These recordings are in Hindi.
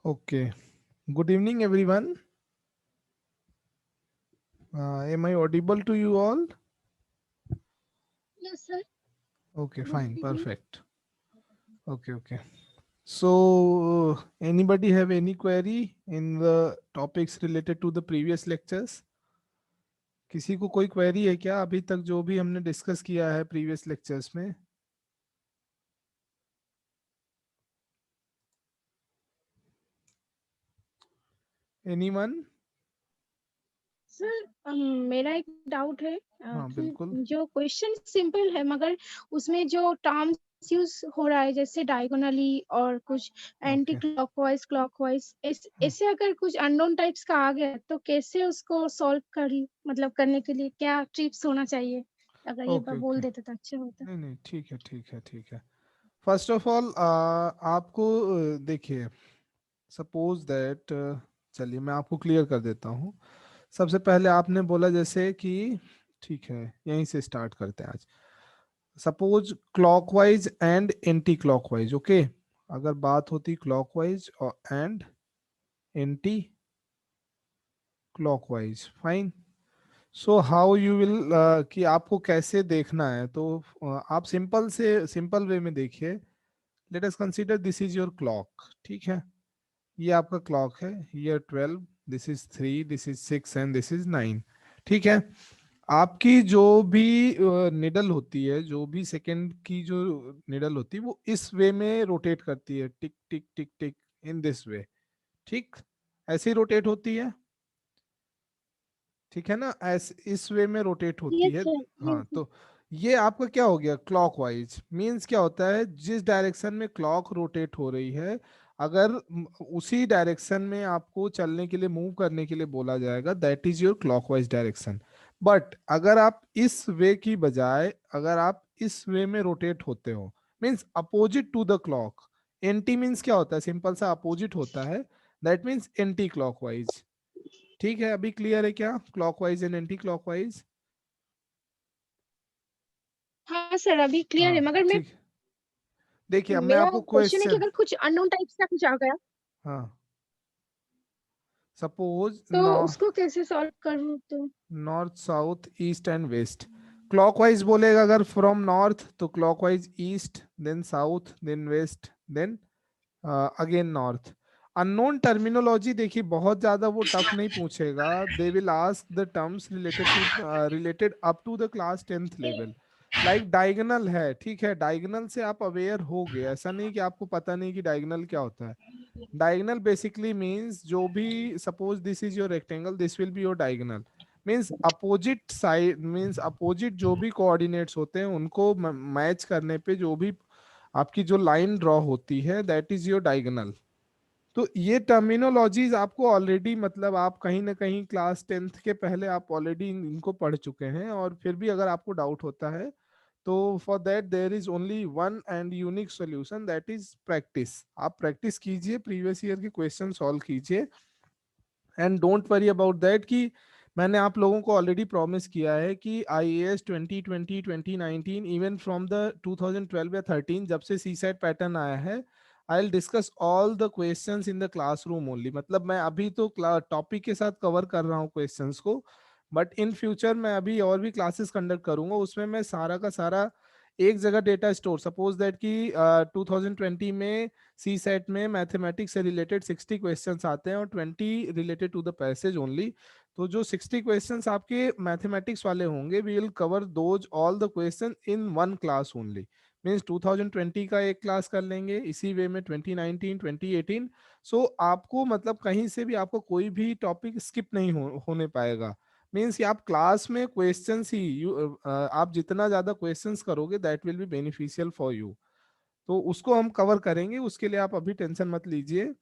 Okay. Good evening, everyone. Am I audible to you all? Yes, sir. Okay, Good fine, evening. perfect. Okay. So, anybody have any query in the topics related to the previous lectures? किसी को कोई क्वेरी है क्या अभी तक जो भी हमने डिस्कस किया है प्रीवियस लेक्चर्स में? एनीवन? सर मेरा एक डाउट है हाँ, कि बिल्कुल. जो क्वेश्चन सिंपल है मगर उसमें जो टर्म्स यूज हो रहा है जैसे डायगोनली और कुछ एंटी ओके. क्लॉकवाइज ऐसे अगर कुछ अननोन टाइप्स का आ गया तो कैसे उसको सॉल्व मतलब करने के लिए क्या टिप्स होना चाहिए? अगर ये ओके. बात ओके. बोल देते तो अच्छा होता। नहीं नहीं, ठीक है. फर्स्ट ऑफ ऑल आपको देखिए, सपोज दैट, चलिए मैं आपको क्लियर कर देता हूँ. सबसे पहले आपने बोला जैसे कि, ठीक है, यहीं से स्टार्ट करते हैं आज. Suppose clockwise and anti clockwise. Okay, अगर बात होती क्लॉकवाइज और and anti clockwise, fine. So how you will, कि आपको कैसे देखना है, तो आप सिंपल वे में देखिए. Let us consider this is your clock. ठीक है, ये आपका क्लॉक है. ये 12, this is 3, this is 6 and this is 9. ठीक है. आपकी जो भी निडल होती है, जो भी सेकंड की जो निडल होती है, वो इस वे में रोटेट करती है, टिक टिक टिक टिक, इन दिस वे. ठीक, ऐसे ही रोटेट होती है. ठीक है ना, ऐसे इस वे में रोटेट होती यस है. सर, हाँ, यस। तो ये आपका क्या हो गया, क्लॉकवाइज. मींस क्या होता है, जिस डायरेक्शन में क्लॉक रोटेट हो रही है, अगर उसी डायरेक्शन में आपको चलने के लिए, मूव करने के लिए बोला जाएगा, that is your clockwise direction. But अगर आप इस वे की बजाय, अगर आप इस वे में रोटेट होते हो, means opposite to the clock. Anti means क्या होता है, सिंपल सा अपोजिट होता है. That means anti clockwise. ठीक है, अभी क्लियर है क्या, क्लॉकवाइज एंड एंटी क्लॉकवाइज? हाँ सर, अभी क्लियर है हाँ, मगर मैं ठीक. देखिए, अब मैं मेरा आपको क्वेश्चन है कि क्वेश्चन. अगर कुछ अननोन टाइप्स का कुछ आ गया हाँ, सपोज तो उसको कैसे सॉल्व करूँ तो? North, south, east and west. Clockwise बोलेगा अगर फ्रॉम नॉर्थ, तो clockwise east, then south, then west, then again north. Unknown terminology देखिए, बहुत ज्यादा वो टफ नहीं पूछेगा. They will ask the terms related up to the class 10th level. Like diagonal है, ठीक है, डायगोनल से आप अवेयर हो गए, ऐसा नहीं कि आपको पता नहीं कि डायगोनल क्या होता है. डायगोनल बेसिकली मींस, जो भी, suppose this is your rectangle, this will be your diagonal. Means opposite side, means opposite जो भी कोऑर्डिनेट्स होते हैं उनको मैच करने पे जो भी आपकी जो लाइन ड्रॉ होती है, दैट इज योर डायगोनल. तो ये टर्मिनोलॉजीज आपको ऑलरेडी, मतलब आप कहीं ना कहीं क्लास 10th के पहले आप ऑलरेडी इनको पढ़ चुके हैं, और फिर भी अगर आपको डाउट होता है, तो for that there is only one and unique solution, that is practice. आप प्रैक्टिस कीजिए, प्रीवियस ईयर के क्वेश्चन सॉल्व कीजिए, and don't worry about that कि मैंने आप लोगों को ऑलरेडी प्रॉमिस किया है कि IAS 2020 2019, इवन फ्रॉम द 2012 या 13, जब से सी सेट पैटर्न आया है, आई will discuss all the questions in the classroom only. मतलब मैं अभी तो टॉपिक के साथ कवर कर रहा हूँ क्वेश्चंस को, बट इन फ्यूचर मैं अभी और भी क्लासेस कंडक्ट करूंगा, उसमें मैं सारा का सारा एक जगह डेटा स्टोर, सपोज दैट कि 2020 में सी सेट में मैथमेटिक्स से रिलेटेड 60 क्वेश्चंस आते हैं और 20 related to the passage only. तो जो 60 क्वेश्चंस आपके मैथमेटिक्स वाले होंगे, we will cover those all the question in one class only. Means 2020 का एक क्लास कर लेंगे, इसी वे में 2019 2018. सो आपको मतलब कहीं से भी आपको कोई भी टॉपिक स्किप नहीं होने पाएगा. मीन्स कि आप क्लास में क्वेश्चंस ही आप जितना ज्यादा क्वेश्चंस करोगे, that will be beneficial for you. तो उसको हम कवर करेंगे, उसके लिए आप अभी टेंशन मत लीजिए.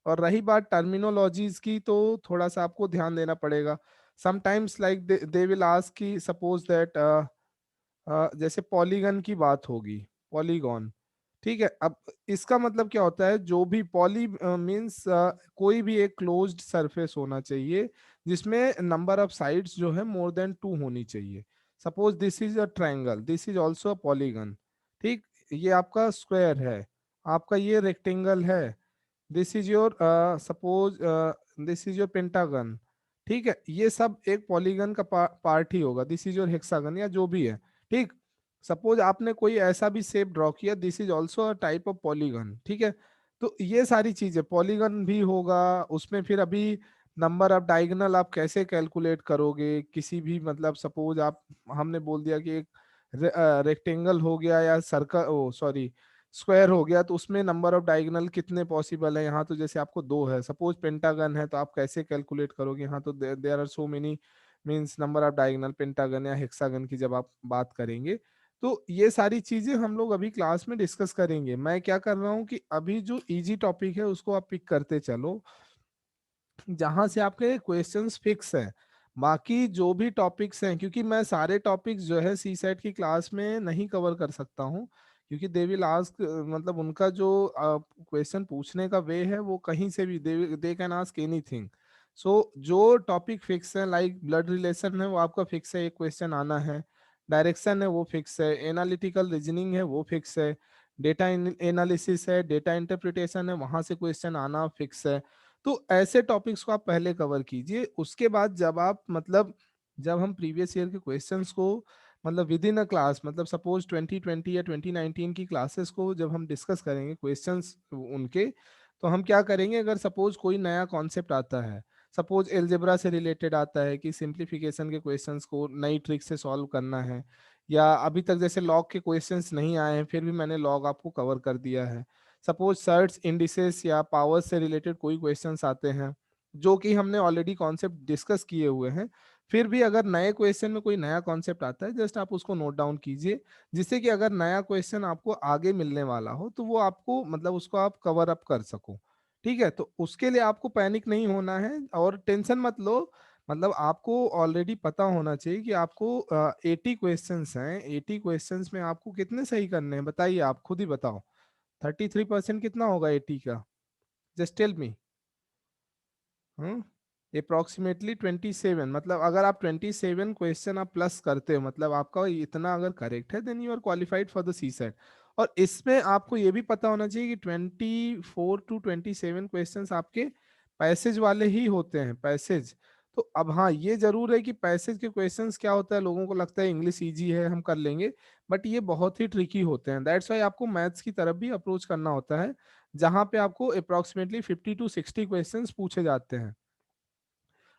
और रही बात टर्मिनोलॉजीज की, तो थोड़ा सा आपको ध्यान देना पड़ेगा. Sometimes like they will ask कि सपोज दैट, जैसे पॉलीगन की बात होगी, पॉलीगॉन. ठीक है, अब इसका मतलब क्या होता है, जो भी पॉली मींस कोई भी एक क्लोज्ड सरफेस होना चाहिए जिसमें नंबर ऑफ साइड्स जो है मोर देन 2 होनी चाहिए. Suppose this is a triangle, this is also a polygon. ठीक, ये आपका स्क्वायर है, आपका ये रेक्टेंगल है, this is your suppose this is your pentagon, ठीक है, ये सब एक पॉलीगन का पार्ट ही होगा। दिस इज योर हेक्सागन या जो भी है, ठीक। सपोज आपने कोई ऐसा भी शेप ड्रॉ किया, this is also a type of polygon, ठीक है। तो ये सारी चीजें पॉलीगन भी होगा उसमें। फिर अभी नंबर ऑफ डायगोनल आप कैसे कैलकुलेट करोगे किसी भी, मतलब सपोज आप, हमने बोल दिया कि एक रेक्टेंगल हो गया या सर्कल, ओ सॉरी स्क्वायर हो गया, तो उसमें नंबर ऑफ डायगोनल कितने पॉसिबल है। यहाँ तो जैसे आपको दो है, सपोज पेंटागन है तो आप कैसे कैलकुलेट करोगे, यहाँ तो there are so many means number of diagonal pentagon या हेक्सागन की जब आप बात करेंगे। तो ये सारी चीजें हम लोग अभी क्लास में डिस्कस करेंगे। मैं क्या कर रहा हूँ कि अभी जो इजी टॉपिक है उसको आप पिक करते चलो, जहां से आपके क्वेश्चंस फिक्स हैं। बाकी जो भी टॉपिक्स हैं, क्योंकि मैं सारे टॉपिक्स जो है सी सेट की क्लास में नहीं कवर कर सकता हूँ, क्योंकि दे विल आस्क, मतलब उनका जो क्वेश्चन पूछने का वे है वो कहीं से भी दे कैन आस्क एनीथिंग। सो जो टॉपिक फिक्स है, लाइक ब्लड रिलेशन है वो आपका फिक्स है, एक क्वेश्चन आना है। डायरेक्शन है वो फिक्स है, एनालिटिकल रीजनिंग है वो फिक्स है, डेटा एनालिसिस है, डेटा इंटरप्रिटेशन है, वहां से क्वेश्चन आना फिक्स है। तो ऐसे टॉपिक्स को आप पहले कवर कीजिए। उसके बाद जब आप, मतलब जब हम प्रीवियस ईयर के क्वेश्चंस को, मतलब विद इन अ क्लास, मतलब सपोज 2020 या 2019 की क्लासेस को जब हम डिस्कस करेंगे क्वेश्चंस उनके, तो हम क्या करेंगे, अगर सपोज कोई नया कॉन्सेप्ट आता है, सपोज एलजेब्रा से रिलेटेड आता है कि सिंप्लीफिकेशन के क्वेश्चंस को नई ट्रिक से सॉल्व करना है, या अभी तक जैसे लॉग के क्वेश्चंस नहीं आए हैं फिर भी मैंने लॉग आपको कवर कर दिया है। सपोज सर्च इंडिसेस या पावर से रिलेटेड कोई क्वेश्चंस आते हैं जो कि हमने ऑलरेडी कॉन्सेप्ट डिस्कस किए हुए हैं, फिर भी अगर नए क्वेश्चन में कोई नया कॉन्सेप्ट आता है जस्ट आप उसको नोट डाउन कीजिए, जिससे कि अगर नया क्वेश्चन आपको आगे मिलने वाला हो तो वो आपको, मतलब उसको आप कवर अप कर सको। ठीक है, तो उसके लिए आपको पैनिक नहीं होना है और टेंशन मत लो। मतलब आपको ऑलरेडी पता होना चाहिए कि आपको 80 क्वेश्चंस हैं, 80 क्वेश्चंस में आपको कितने सही करने हैं, बताइए, आप खुद ही बताओ। 33% कितना होगा 80 का, जस्ट टेल मी। अप्रोक्सीमेटली 27, मतलब अगर आप 27 क्वेश्चन आप प्लस करते हो, मतलब आपका इतना अगर करेक्ट है, then you are qualified for the CSAT. और इसमें आपको ये भी पता होना चाहिए कि 24 to 27 क्वेश्चन आपके पैसेज वाले ही होते हैं, पैसेज। तो अब हाँ, ये जरूर है कि पैसेज के क्वेश्चंस क्या होता है, लोगों को लगता है इंग्लिश इजी है हम कर लेंगे, बट ये बहुत ही ट्रिकी होते हैं। दैट्स वाई आपको मैथ्स की तरफ भी अप्रोच करना होता है, जहां पे आपको अप्रोक्सीमेटली 50 to 60 क्वेश्चंस पूछे जाते हैं।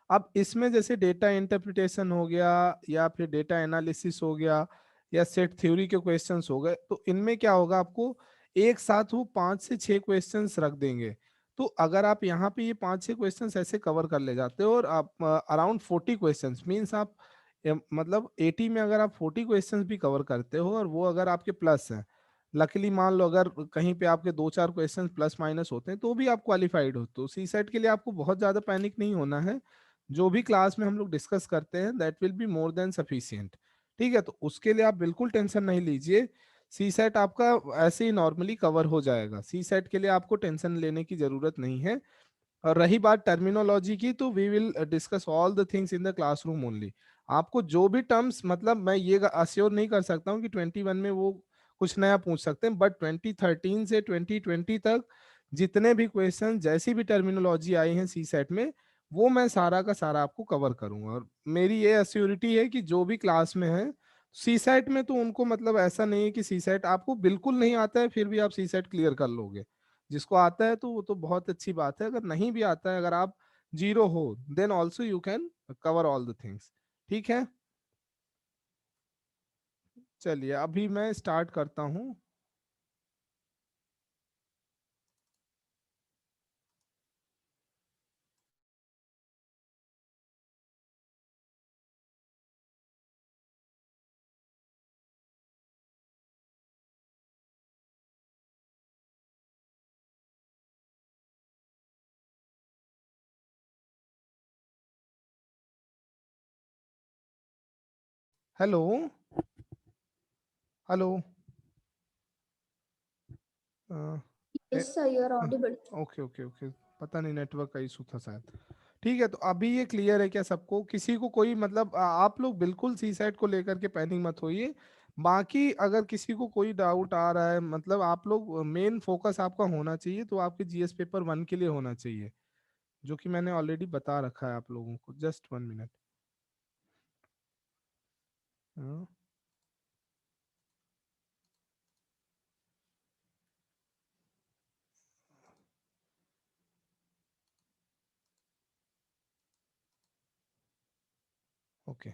अब इसमें जैसे डेटा इंटरप्रिटेशन हो गया, या फिर डेटा एनालिसिस हो गया, या सेट थ्योरी के क्वेश्चंस हो गए, तो इनमें क्या होगा, आपको एक साथ वो 5 से 6 क्वेश्चंस रख देंगे। तो अगर आप यहाँ पे ये 5-6 क्वेश्चंस ऐसे कवर कर ले जाते हो, और आप अराउंड 40 क्वेश्चंस मीन्स आप मतलब 80 में अगर आप 40 क्वेश्चंस भी कवर करते हो, और वो अगर आपके प्लस हैं, लकीली मान लो अगर कहीं पे आपके 2-4 क्वेश्चंस प्लस माइनस होते हैं तो भी आप क्वालिफाइड हो। तो सी सेट के लिए आपको बहुत ज्यादा पैनिक नहीं होना है। जो भी क्लास में हम लोग डिस्कस करते हैं that will be more than sufficient. ठीक है, तो उसके लिए आप बिल्कुल टेंशन नहीं लीजिए। सी सेट आपका ऐसे ही नॉर्मली कवर हो जाएगा, सी सेट के लिए आपको टेंशन लेने की जरूरत नहीं है। और रही बात टर्मिनोलॉजी की, तो we will discuss all the things in the classroom only. आपको जो भी टर्म्स, मतलब मैं ये अश्योर नहीं कर सकता हूँ कि 21 में वो कुछ नया पूछ सकते हैं, बट 2013 से 2020 तक जितने भी क्वेश्चन, जैसी भी टर्मिनोलॉजी आई है सी सेट में, वो मैं सारा का सारा आपको कवर करूंगा। और मेरी ये अश्योरिटी है कि जो भी क्लास में है सी सेट में, तो उनको मतलब ऐसा नहीं है कि सी सेट आपको बिल्कुल नहीं आता है फिर भी आप सी सेट क्लियर कर लोगे। जिसको आता है तो वो तो बहुत अच्छी बात है, अगर नहीं भी आता है, अगर आप जीरो हो, then also you can cover all the things. ठीक है, चलिए अभी मैं स्टार्ट करता हूँ। Hello, hello. Yes, sir, you are audible. Okay okay okay, पता नहीं नेटवर्क का इशू था शायद। ठीक है, तो अभी ये क्लियर है क्या सबको, किसी को कोई मतलब आप लोग बिल्कुल सी सेट को लेकर के पैनिक मत होइए। बाकी अगर किसी को कोई डाउट आ रहा है, मतलब आप लोग मेन फोकस आपका होना चाहिए तो आपके जीएस पेपर 1 के लिए होना चाहिए, जो कि मैंने ऑलरेडी बता रखा है आप लोगों को। Just 1 minute. ओके,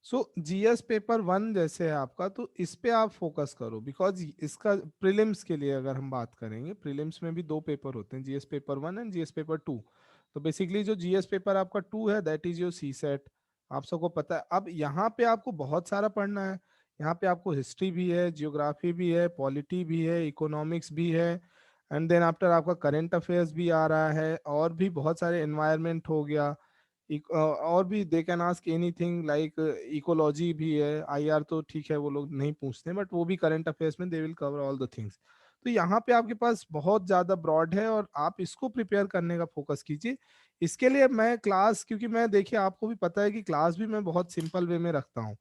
सो जीएस पेपर 1 जैसे है आपका, तो इस पे आप फोकस करो, बिकॉज इसका प्रीलिम्स के लिए अगर हम बात करेंगे, प्रीलिम्स में भी 2 पेपर होते हैं, GS paper 1 and GS paper 2। तो बेसिकली जो जीएस पेपर आपका 2 है, that is your CSAT, आप सबको पता है। अब यहाँ पे आपको बहुत सारा पढ़ना है। यहाँ पे आपको हिस्ट्री भी है, जियोग्राफी भी है, पॉलिटी भी है, इकोनॉमिक्स भी है, एंड देन आफ्टर आपका करंट अफेयर्स भी आ रहा है, और भी बहुत सारे एनवायरमेंट हो गया, और भी they can ask anything like ecology भी है। आईआर तो ठीक है, वो लोग नहीं पूछते, बट वो भी करंट अफेयर्स में they will cover all the things. तो यहाँ पे आपके पास बहुत ज्यादा ब्रॉड है, और आप इसको प्रिपेयर करने का फोकस कीजिए। इसके लिए मैं क्लास, क्योंकि मैं देखिए आपको भी पता है कि क्लास भी मैं बहुत सिंपल वे में रखता हूँ।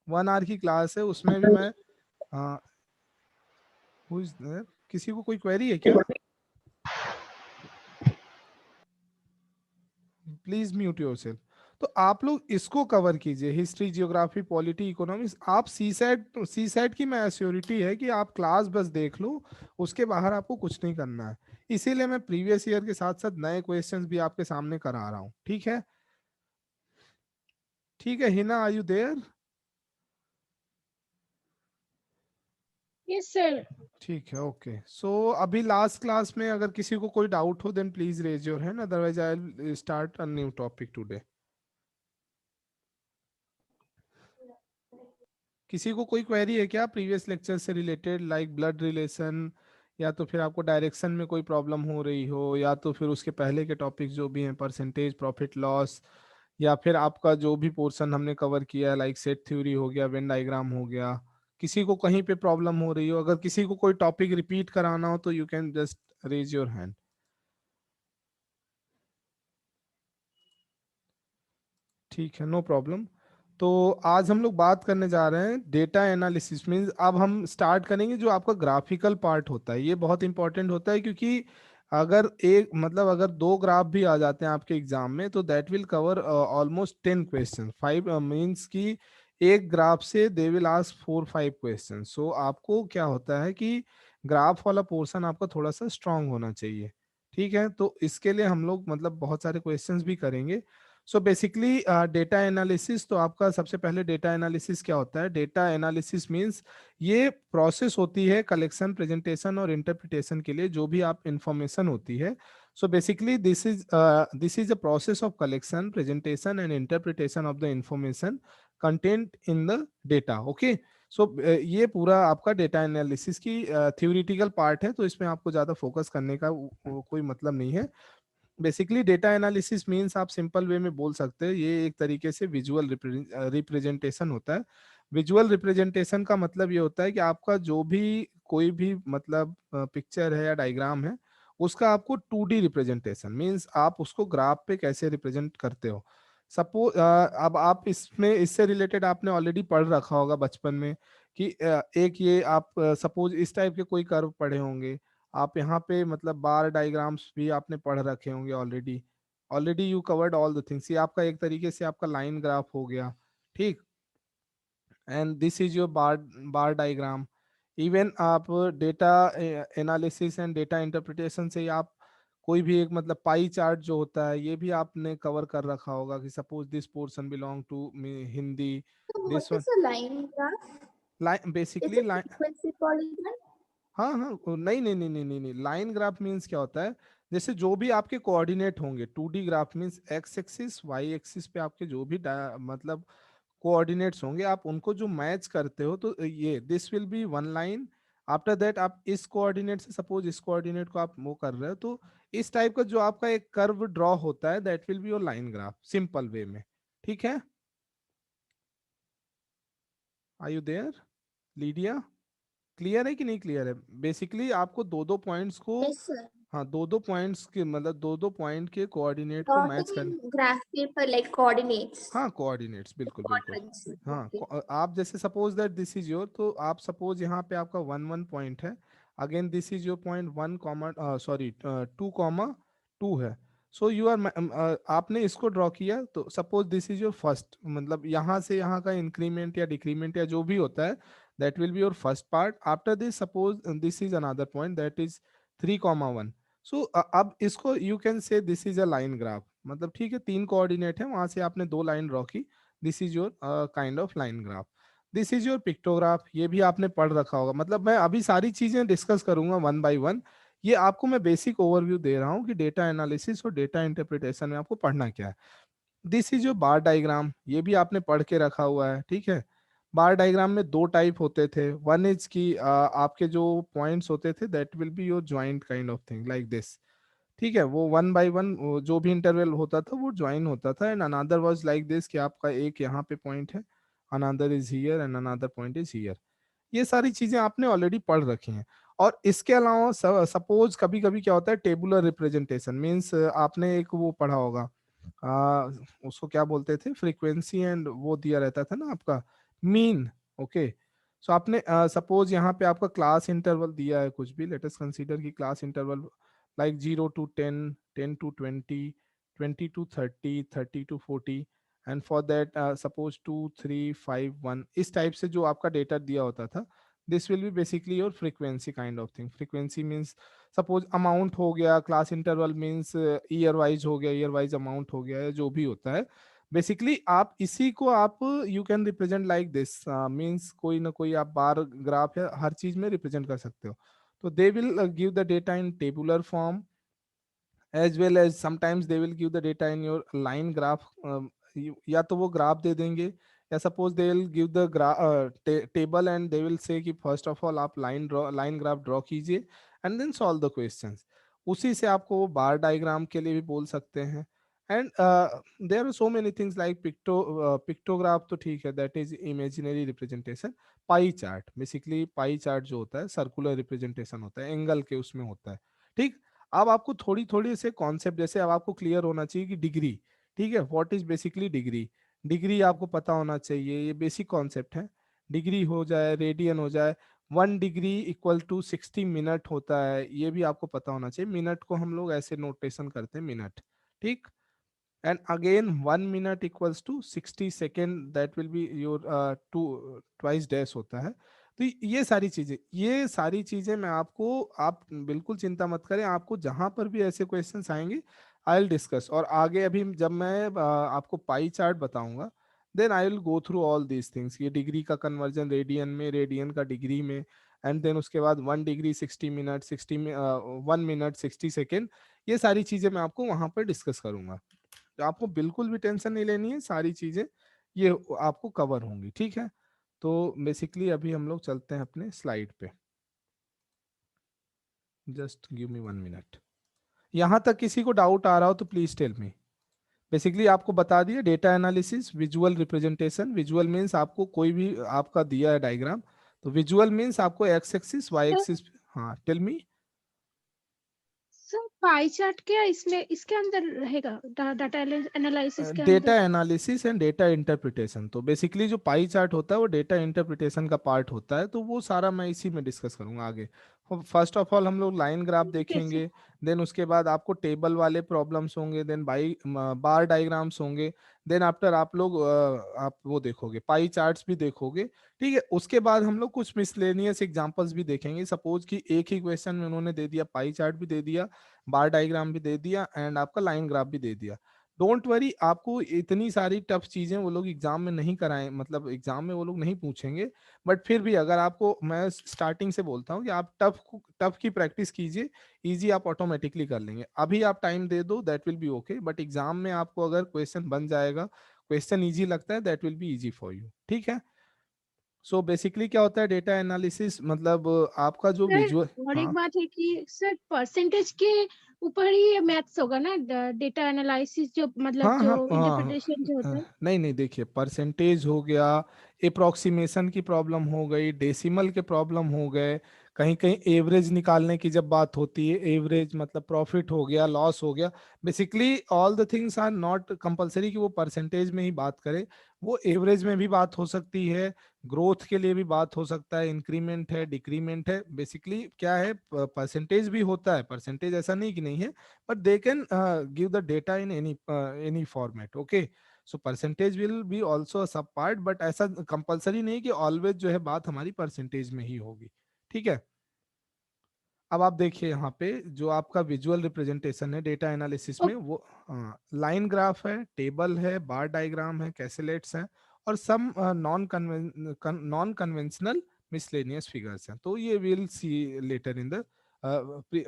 1 आवर की क्लास है, उसमें भी मैं who is there? किसी को कोई क्वेरी है क्या? Please mute yourself. तो आप लोग इसको कवर कीजिए, हिस्ट्री, जियोग्राफी, पॉलिटी, इकोनॉमिक्स। आप सी सेट की मैं एश्योरिटी है कि आप क्लास बस देख लो, उसके बाहर आपको कुछ नहीं करना है। इसीलिए मैं प्रीवियस ईयर के साथ साथ नए क्वेश्चंस भी आपके सामने करा रहा हूँ। ठीक है, ठीक है Hina, are you there? Yes sir. ठीक है, ओके। सो अभी लास्ट क्लास में अगर किसी को कोई डाउट हो, then please raise your hand, otherwise I will start a new topic today. किसी को कोई क्वेरी है क्या प्रीवियस लेक्चर से रिलेटेड, लाइक ब्लड रिलेशन, या तो फिर आपको डायरेक्शन में कोई प्रॉब्लम हो रही हो, या तो फिर उसके पहले के टॉपिक्स जो भी हैं, परसेंटेज, प्रॉफिट लॉस, या फिर आपका जो भी पोर्शन हमने कवर किया, लाइक सेट थ्योरी हो गया, वेन डायग्राम हो गया। किसी को कहीं पे प्रॉब्लम हो रही हो, अगर किसी को कोई टॉपिक रिपीट कराना हो, तो you can just raise your hand. ठीक है, नो प्रॉब्लम। तो आज हम लोग बात करने जा रहे हैं डेटा एनालिसिस। मीन्स अब हम स्टार्ट करेंगे जो आपका ग्राफिकल पार्ट होता है, ये बहुत इंपॉर्टेंट होता है, क्योंकि अगर एक मतलब अगर 2 ग्राफ भी आ जाते हैं आपके एग्जाम में, तो that will cover almost 10 question. 5 means कि एक ग्राफ से दे विल आस्क 4-5 क्वेश्चन। सो आपको क्या होता है कि ग्राफ वाला पोर्शन आपका थोड़ा सा स्ट्रांग होना चाहिए। ठीक है, तो इसके लिए हम लोग मतलब बहुत सारे क्वेश्चंस भी करेंगे। सो बेसिकली डेटा एनालिसिस, तो आपका सबसे पहले डेटा एनालिसिस क्या होता है? डेटा एनालिसिस मींस ये प्रोसेस होती है कलेक्शन, प्रेजेंटेशन और इंटरप्रिटेशन के लिए, जो भी आप इंफॉर्मेशन होती है। So basically this is a process of collection, presentation and interpretation of the information content in the data. Okay, so ये पूरा आपका डेटा एनालिसिस की थ्योरेटिकल पार्ट है, तो इसमें आपको ज्यादा फोकस करने का कोई मतलब नहीं है। बेसिकली डेटा एनालिसिस मींस, आप सिंपल वे में बोल सकते हैं, ये एक तरीके से विजुअल रिप्रेजेंटेशन होता है। विजुअल रिप्रेजेंटेशन का मतलब ये होता है कि आपका जो भी कोई भी मतलब पिक्चर है या डायग्राम है, उसका आपको 2D रिप्रेजेंटेशन मींस आप उसको ग्राफ पे कैसे रिप्रेजेंट करते हो। सपोज अब आप इसमें, इससे रिलेटेड आपने ऑलरेडी पढ़ रखा होगा बचपन में कि एक ये आप सपोज इस टाइप के कोई कर्व पढ़े होंगे आप। यहाँ पे मतलब बार डायग्राम्स भी आपने पढ़ रखे होंगे already. Already you covered all the things. ये आपका एक तरीके से आपका लाइन ग्राफ हो गया। ठीक, and this is your bar diagram. Even आप data analysis and data interpretation से आप कोई भी एक मतलब पाई चार्ट जो होता है, ये भी आपने कवर कर रखा होगा कि suppose this portion belong to Hindi, So what this one. is a line graph? Line, It's basically a line. frequency polygon. हाँ हाँ, नहीं नहीं नहीं नहीं नहीं नहीं, लाइन ग्राफ मींस क्या होता है? जैसे जो भी आपके कोऑर्डिनेट होंगे, 2D graph means X axis, Y axis पे आपके जो भी मतलब कोऑर्डिनेट्स होंगे, आप उनको जो मैच करते हो, तो ये this will B one line. After that आप इस कोऑर्डिनेट से, सपोज इस कोऑर्डिनेट को आप वो कर रहे हो, तो इस टाइप का जो आपका एक कर्व ड्रॉ होता है, that will be your line graph, simple way में। ठीक है, are you there Lydia? Clear है कि नहीं क्लियर है? बेसिकली आपको दो दो पॉइंट्स को Yes, sir. हाँ, दो दो पॉइंट्स के मतलब दो दो पॉइंट के कोऑर्डिनेट को मैच Plotting करने। in graph paper like coordinates. हाँ, कोऑर्डिनेट्स, बिल्कुल बिल्कुल। Quadrants. हाँ, Okay. आप जैसे suppose that this is your, तो आप सपोज यहाँ पे आपका 1 1 पॉइंट है, again this is your point 1 comma sorry 2 है। सो यू आर आपने इसको ड्रॉ किया, तो suppose this is your first, मतलब यहाँ से यहाँ का इंक्रीमेंट या डिक्रीमेंट या जो भी होता है, that will be your first part. After this suppose this is another point that is 3 1। सो अब इसको you can say this is a line graph, मतलब ठीक है, 3 कोऑर्डिनेट है, वहां से आपने 2 लाइन ड्रॉ की, this is your kind of line graph. This is your pictograph, ये भी आपने पढ़ रखा होगा, मतलब मैं अभी सारी चीजें डिस्कस करूंगा 1 बाय 1। ये आपको मैं बेसिक ओवरव्यू दे रहा हूँ कि डेटा एनालिसिस और डेटा इंटरप्रिटेशन में आपको पढ़ना क्या है। This is your bar diagram, ये भी आपने पढ़ के रखा हुआ है, ठीक है। बार डायग्राम में 2 टाइप होते थे, वन इज की आपके जो पॉइंट्स होते थे that will be your joint kind of thing like this, ठीक है, वो 1 बाय 1 जो भी इंटरवल होता था वो ज्वाइन होता था। And another was like this कि आपका एक यहाँ पे पॉइंट है, another is here and another point is here. ये सारी चीजें आपने ऑलरेडी पढ़ रखी हैं। और इसके अलावा सपोज कभी कभी क्या होता है, टेबुलर रिप्रेजेंटेशन मींस आपने एक वो पढ़ा होगा, आ, उसको क्या बोलते थे, फ्रीक्वेंसी एंड वो दिया रहता था ना आपका मीन। ओके, सो आपने सपोज यहाँ पे आपका क्लास इंटरवल दिया है, कुछ भी लेट अस कंसीडर की class interval like 0 to 10, 10 to 20, 20 to 30, 30 to 40, and for that suppose 2 3 5 1, इस टाइप से जो आपका डेटा दिया होता था, this will B basically your frequency kind of thing. Frequency means suppose amount हो गया, class interval means year wise हो गया, ईयर वाइज अमाउंट हो गया, या जो भी होता है बेसिकली आप इसी को आप you can represent like this, means कोई ना कोई आप बार ग्राफ या हर चीज में रिप्रेजेंट कर सकते हो। तो they will give the data in tabular form, as well as sometimes they will give the data in your line graph, या तो वो ग्राफ दे देंगे, या suppose they will give the table and they will say कि फर्स्ट ऑफ ऑल आप लाइन ग्राफ ड्रॉ कीजिए and then solve the questions. उसी से आपको वो बार डायग्राम के लिए भी बोल सकते हैं। And there are so many things like pictograph, तो ठीक है, that is imaginary representation. Pie chart, basically pie chart जो होता है सर्कुलर रिप्रेजेंटेशन होता है, एंगल के उसमें होता है, ठीक। अब आपको थोड़ी थोड़ी से कॉन्सेप्ट, जैसे अब आपको क्लियर होना चाहिए कि डिग्री, ठीक है, what is basically degree. Degree आपको पता होना चाहिए, ये बेसिक कॉन्सेप्ट है। डिग्री हो जाए, रेडियन हो जाए, 1 डिग्री इक्वल टू 60 मिनट होता है, ये भी आपको पता होना चाहिए। मिनट को हम लोग ऐसे नोटेशन करते हैं, मिनट, ठीक। And again 1 minute equals to 60 second, that will be your two twice dash होता है। तो ये सारी चीजें मैं आपको, आप बिल्कुल चिंता मत करें, आपको जहां पर भी ऐसे क्वेश्चंस आएंगे आई विल डिस्कस। और आगे अभी जब मैं आपको पाई चार्ट बताऊंगा, then I will go through all these things, ये डिग्री का कन्वर्जन रेडियन में, रेडियन का डिग्री में, एंड देन उसके बाद 1 डिग्री 60 मिनट, 1 मिनट 60 सेकेंड, ये सारी चीजें मैं आपको वहां पर डिस्कस करूंगा। तो आपको बिल्कुल भी टेंशन नहीं लेनी है, सारी चीजें ये आपको कवर होंगी, ठीक है। तो बेसिकली अभी हम लोग चलते हैं अपने स्लाइड पे, जस्ट गिव मी 1 मिनट। यहां तक किसी को डाउट आ रहा हो तो प्लीज टेल मी। बेसिकली आपको बता दिया data analysis, visual representation. Visual means आपको कोई भी आपका दिया है डायग्राम, तो विजुअल मीन्स आपको X axis Y sir axis. हाँ, tell me. Sir pie chart क्या इसमें इसके अंदर रहेगा, डाटा एनालिसिस के डेटा अंदर? एनालिसिस एंड डेटा इंटरप्रिटेशन, तो बेसिकली जो पाई चार्ट होता है वो डेटा इंटरप्रिटेशन का पार्ट होता है, तो वो सारा मैं इसी में डिस्कस करूंगा आगे। फर्स्ट ऑफ ऑल हम लोग लाइन ग्राफ कैसे? देखेंगे, देन उसके बाद आपको टेबल वाले प्रॉब्लम्स होंगे, देन बार डायग्राम्स होंगे, देन आफ्टर आप लोग आप वो देखोगे, पाई चार्ट्स भी देखोगे, ठीक है। उसके बाद हम लोग कुछ मिसलेनियस एग्जांपल्स भी देखेंगे। सपोज कि एक ही क्वेश्चन में उन्होंने दे दिया, पाई चार्ट भी दे दिया, बार डायग्राम भी दे दिया, एंड आपका लाइन ग्राफ भी दे दिया। डोंट वरी, आपको इतनी सारी टफ चीजें वो लोग एग्जाम में नहीं कराएं, मतलब एग्जाम में वो लोग नहीं पूछेंगे, बट फिर भी अगर आपको, मैं स्टार्टिंग से बोलता हूँ कि आप टफ की प्रैक्टिस कीजिए, इजी आप ऑटोमेटिकली कर लेंगे। अभी आप टाइम दे दो, that will B okay, but exam में आपको अगर क्वेश्चन बन जाएगा, क्वेश्चन इजी लगता है, that will be easy for you, ठीक है। सो बेसिकली क्या होता है डेटा एनालिसिस, मतलब आपका जो सर विजुअल। और एक हाँ, बात है कि सर परसेंटेज के ऊपर ही ये मैथ्स होगा ना, डेटा एनालिसिस जो मतलब हाँ, जो हाँ, इंटरप्रिटेशन जो होता है। नहीं नहीं, देखिए, परसेंटेज हो गया, अप्रोक्सीमेशन की प्रॉब्लम हो गई, डेसिमल के प्रॉब्लम हो गए, कहीं कहीं एवरेज निकालने की जब बात होती है, एवरेज मतलब प्रॉफिट हो गया, लॉस हो गया, basically all the things are not compulsory कि वो परसेंटेज में ही बात करे, वो एवरेज में भी बात हो सकती है, ग्रोथ के लिए भी बात हो सकता है, इंक्रीमेंट है, डिक्रीमेंट है, बेसिकली क्या है, परसेंटेज भी होता है, परसेंटेज ऐसा नहीं कि नहीं है, but they can give the data in any format, okay. So percentage will be also a सब पार्ट, बट ऐसा कंपलसरी नहीं कि ऑलवेज जो है बात हमारी परसेंटेज में ही होगी, ठीक है। अब आप देखिए यहाँ पे जो आपका विजुअल रिप्रेजेंटेशन है डेटा एनालिसिस में, वो लाइन ग्राफ है, टेबल है, बार डायग्राम है, कैसेलेट्स है, और some non conventional miscellaneous figures हैं। तो ये will see later in the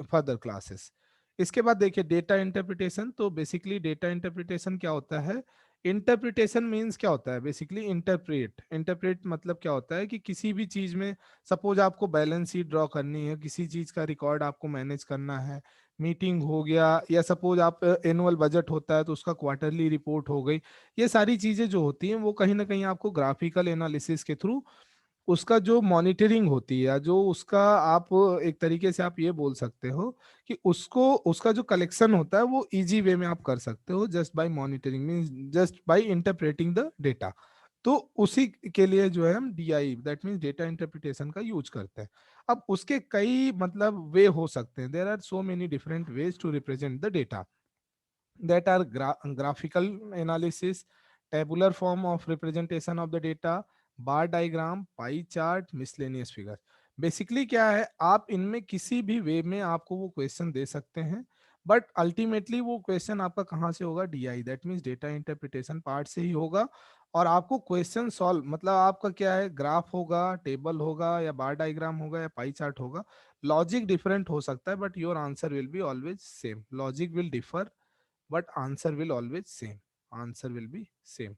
further classes. इसके बाद देखिए डेटा इंटरप्रिटेशन। तो बेसिकली डेटा इंटरप्रिटेशन क्या होता है? इंटरप्रिटेशन मीन्स क्या होता है? बेसिकली इंटरप्रेट मतलब क्या होता है कि किसी भी चीज में, सपोज आपको बैलेंस शीट ड्रॉ करनी है, किसी चीज का रिकॉर्ड आपको मैनेज करना है, मीटिंग हो गया, या सपोज आप एनुअल बजट होता है तो उसका क्वार्टरली रिपोर्ट हो गई, ये सारी चीजें जो होती हैं वो कहीं ना कहीं आपको ग्राफिकल एनालिसिस के थ्रू उसका जो मॉनिटरिंग होती है, या जो उसका आप एक तरीके से आप ये बोल सकते हो कि उसको उसका जो कलेक्शन होता है वो इजी वे में आप कर सकते हो, just by monitoring means just by interpreting the data. तो उसी के लिए जो है हम DI, that means data interpretation का यूज करते हैं। अब उसके कई मतलब वे हो सकते हैं, there are so many different ways to represent the data, that are graphical analysis, tabular form of representation of the data, bar diagram, pie chart, miscellaneous figure। Basically क्या है, आप इनमें किसी भी वे में आपको वो क्वेश्चन दे सकते हैं, बट अल्टीमेटली वो क्वेश्चन आपका कहाँ से होगा? DI, that means data interpretation part से ही होगा। और आपको क्वेश्चन सॉल्व मतलब आपका क्या है, ग्राफ होगा, टेबल होगा, या बार डायग्राम होगा, या पाई चार्ट होगा, लॉजिक डिफरेंट हो सकता है but your answer will be always same. Logic will differ but answer will always same, answer will be same.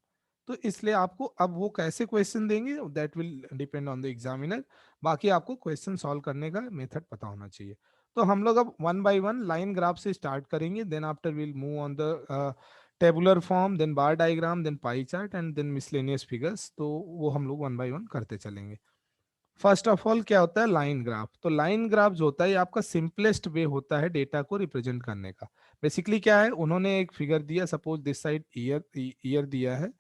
तो इसलिए आपको अब वो कैसे क्वेश्चन देंगे, that will depend on the examiner. बाकी आपको क्वेश्चन सॉल्व करने का मेथड पता होना चाहिए। तो हम लोग अब one by one line graph से स्टार्ट करेंगे, then after will move on the tabular form, then bar diagram, then pie chart, and then miscellaneous figures. तो वो हम लोग वन बाय वन करते चलेंगे। फर्स्ट ऑफ ऑल क्या होता है? Line graph. तो लाइन ग्राफ जो होता है ये आपका सिंपलेस्ट वे होता है डेटा को रिप्रेजेंट करने का। बेसिकली क्या है, उन्होंने एक फिगर दिया, suppose this side year year दिया है,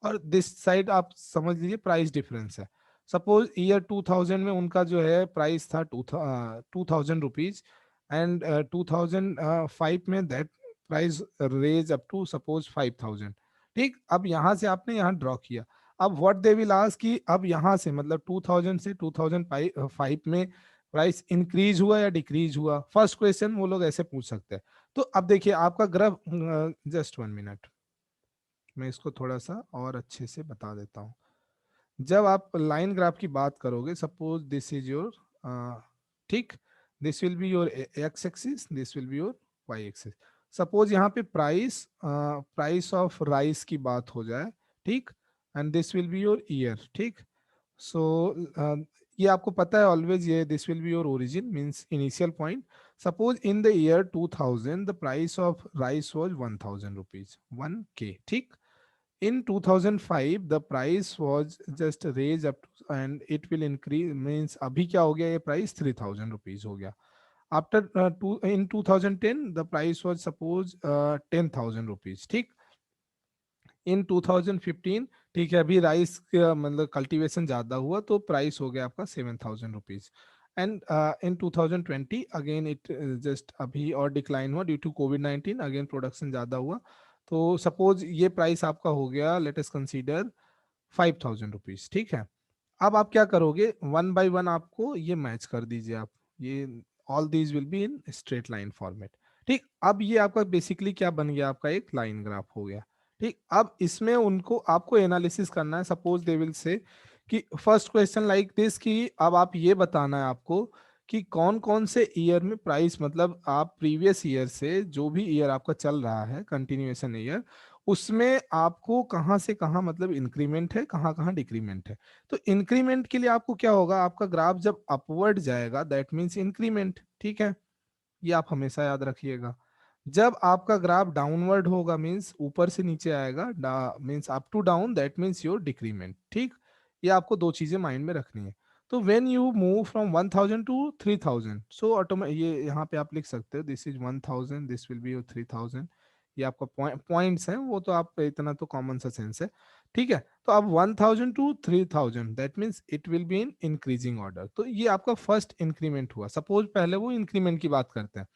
और दिस साइड आप समझ लीजिए प्राइस डिफरेंस है। सपोज ईयर 2000 में उनका जो है प्राइस था 2000 रुपीज, एंड 2005 में that price raise up to suppose 5000। ठीक, अब यहाँ से आपने यहाँ ड्रॉ किया। अब व्हाट दे विल आस्क कि अब यहाँ से मतलब 2000 से 2005 में प्राइस इंक्रीज हुआ या डिक्रीज हुआ, फर्स्ट क्वेश्चन वो लोग ऐसे पूछ सकते हैं। तो अब देखिए आपका ग्राफ, जस्ट 1 मिनट, मैं इसको थोड़ा सा और अच्छे से बता देता हूँ। जब आप लाइन ग्राफ की बात करोगे, सपोज दिस इज योर, ठीक, this will be your X axis, this will be your Y axis. Suppose यहाँ पे प्राइस ऑफ राइस की बात हो जाए, ठीक, and this will be your year, ठीक। सो ये आपको पता है ऑलवेज, ये this will be your origin means initial point. Suppose in the year 2000 the price of rice was 1000 rupees, 1K, ठीक। In 2005 the price was just raised up to, and it will increase means अभी क्या हो गया, ये प्राइस 3000 रुपीज हो गया। After in 2010 the price was suppose 10,000 rupees, ठीक। इन 2015, ठीक है, अभी राइस मतलब कल्टीवेशन ज्यादा हुआ तो प्राइस हो गया आपका 7,000 rupees. And in 2020 again it just अभी और डिक्लाइन हुआ ड्यू टू कोविड-19, अगेन प्रोडक्शन ज्यादा हुआ। तो सपोज ये प्राइस आपका हो गया, लेट अस कंसीडर 5,000 रुपीज, ठीक है। अब आप क्या करोगे, वन बाय वन आपको ये मैच कर दीजिए आप, ये all these will be in straight line format, ठीक। अब ये आपका बेसिकली क्या बन गया, आपका एक लाइन ग्राफ हो गया, ठीक। अब इसमें उनको आपको एनालिसिस करना है। सपोज दे विल से कि फर्स्ट क्वेश्चन लाइक दिस, कि अब आप ये बताना है आपको कि कौन कौन से ईयर में प्राइस, मतलब आप प्रीवियस ईयर से जो भी ईयर आपका चल रहा है कंटिन्यूएशन ईयर, उसमें आपको कहाँ से कहाँ मतलब इंक्रीमेंट है, कहाँ कहाँ डिक्रीमेंट है। तो इंक्रीमेंट के लिए आपको क्या होगा, आपका ग्राफ जब अपवर्ड जाएगा दैट मीन्स इंक्रीमेंट, ठीक है, ये आप हमेशा याद रखिएगा। जब आपका ग्राफ डाउनवर्ड होगा मीन्स ऊपर से नीचे आएगा, means up to down, that means your decrement, ठीक। ये आपको दो चीजें माइंड में रखनी है। तो when you move from 1000 to 3000, so automatic ये यहाँ पे आप लिख सकते हो this is 1000, this will be your 3000। ये आपका पॉइंट्स हैं, वो तो आप इतना तो कॉमन सा सेंस है, ठीक है। तो अब 1000 to 3000 that means it will be in increasing order. तो ये आपका फर्स्ट इंक्रीमेंट हुआ। सपोज पहले वो इंक्रीमेंट की बात करते हैं,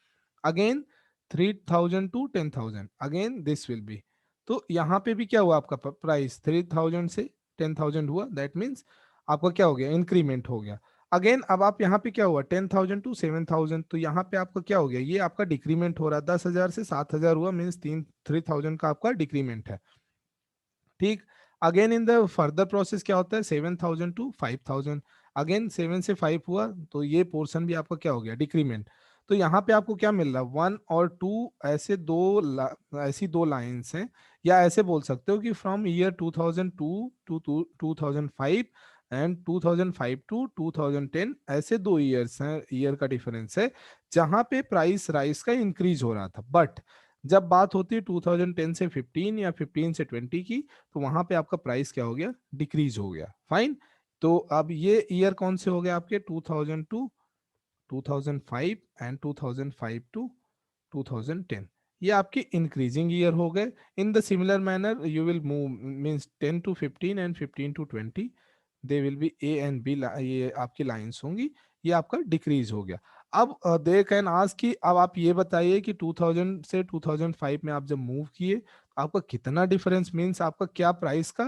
again 3000 to 10,000, again this will be. तो यहाँ पे भी क्या हुआ, आपका प्राइस 3000 से 10,000 हुआ, दैट मीन्स आपका क्या हो गया, इंक्रीमेंट हो गया। अगेन अब आप यहाँ पे क्या हुआ 10,000 टू 7,000, तो यहाँ पे आपका क्या हो गया, ये आपका डिक्रीमेंट हो रहा है, 10,000 से 7,000 हुआ, मीन्स 3,000 का आपका डिक्रीमेंट है, ठीक। Again in the further process क्या होता है 7,000 टू 5,000, अगेन 7 से 5 हुआ, तो ये पोर्शन भी आपका क्या हो गया, डिक्रीमेंट। तो यहाँ पे आपको क्या मिल रहा है 1 और 2, ऐसे ऐसी दो लाइंस हैं, या ऐसे बोल सकते हो कि from year 2002 to 2005 and 2005 to 2010, ऐसे 2 ईयर्स हैं, ईयर का डिफरेंस है जहां पे प्राइस राइस का इंक्रीज हो रहा था। बट जब बात होती है 2010 से 15 या 15 से 20 की, तो वहां पे आपका प्राइस क्या हो गया, डिक्रीज हो गया, फाइन। तो अब ये ईयर कौन से हो गए आपके 2002, 2005 एंड 2005 टू 2010, ये आपके इंक्रीजिंग ईयर हो गए। In the similar manner you will move means 10 to 15 and 15 to 20, they will be A and B, ये आपकी लाइंस होंगी, ये आपका डिक्रीज हो गया। अब दे कैन आस्क कि अब आप ये बताइए कि 2000 से 2005 में आप जब मूव किए तो आपका कितना डिफरेंस, मींस आपका क्या प्राइस का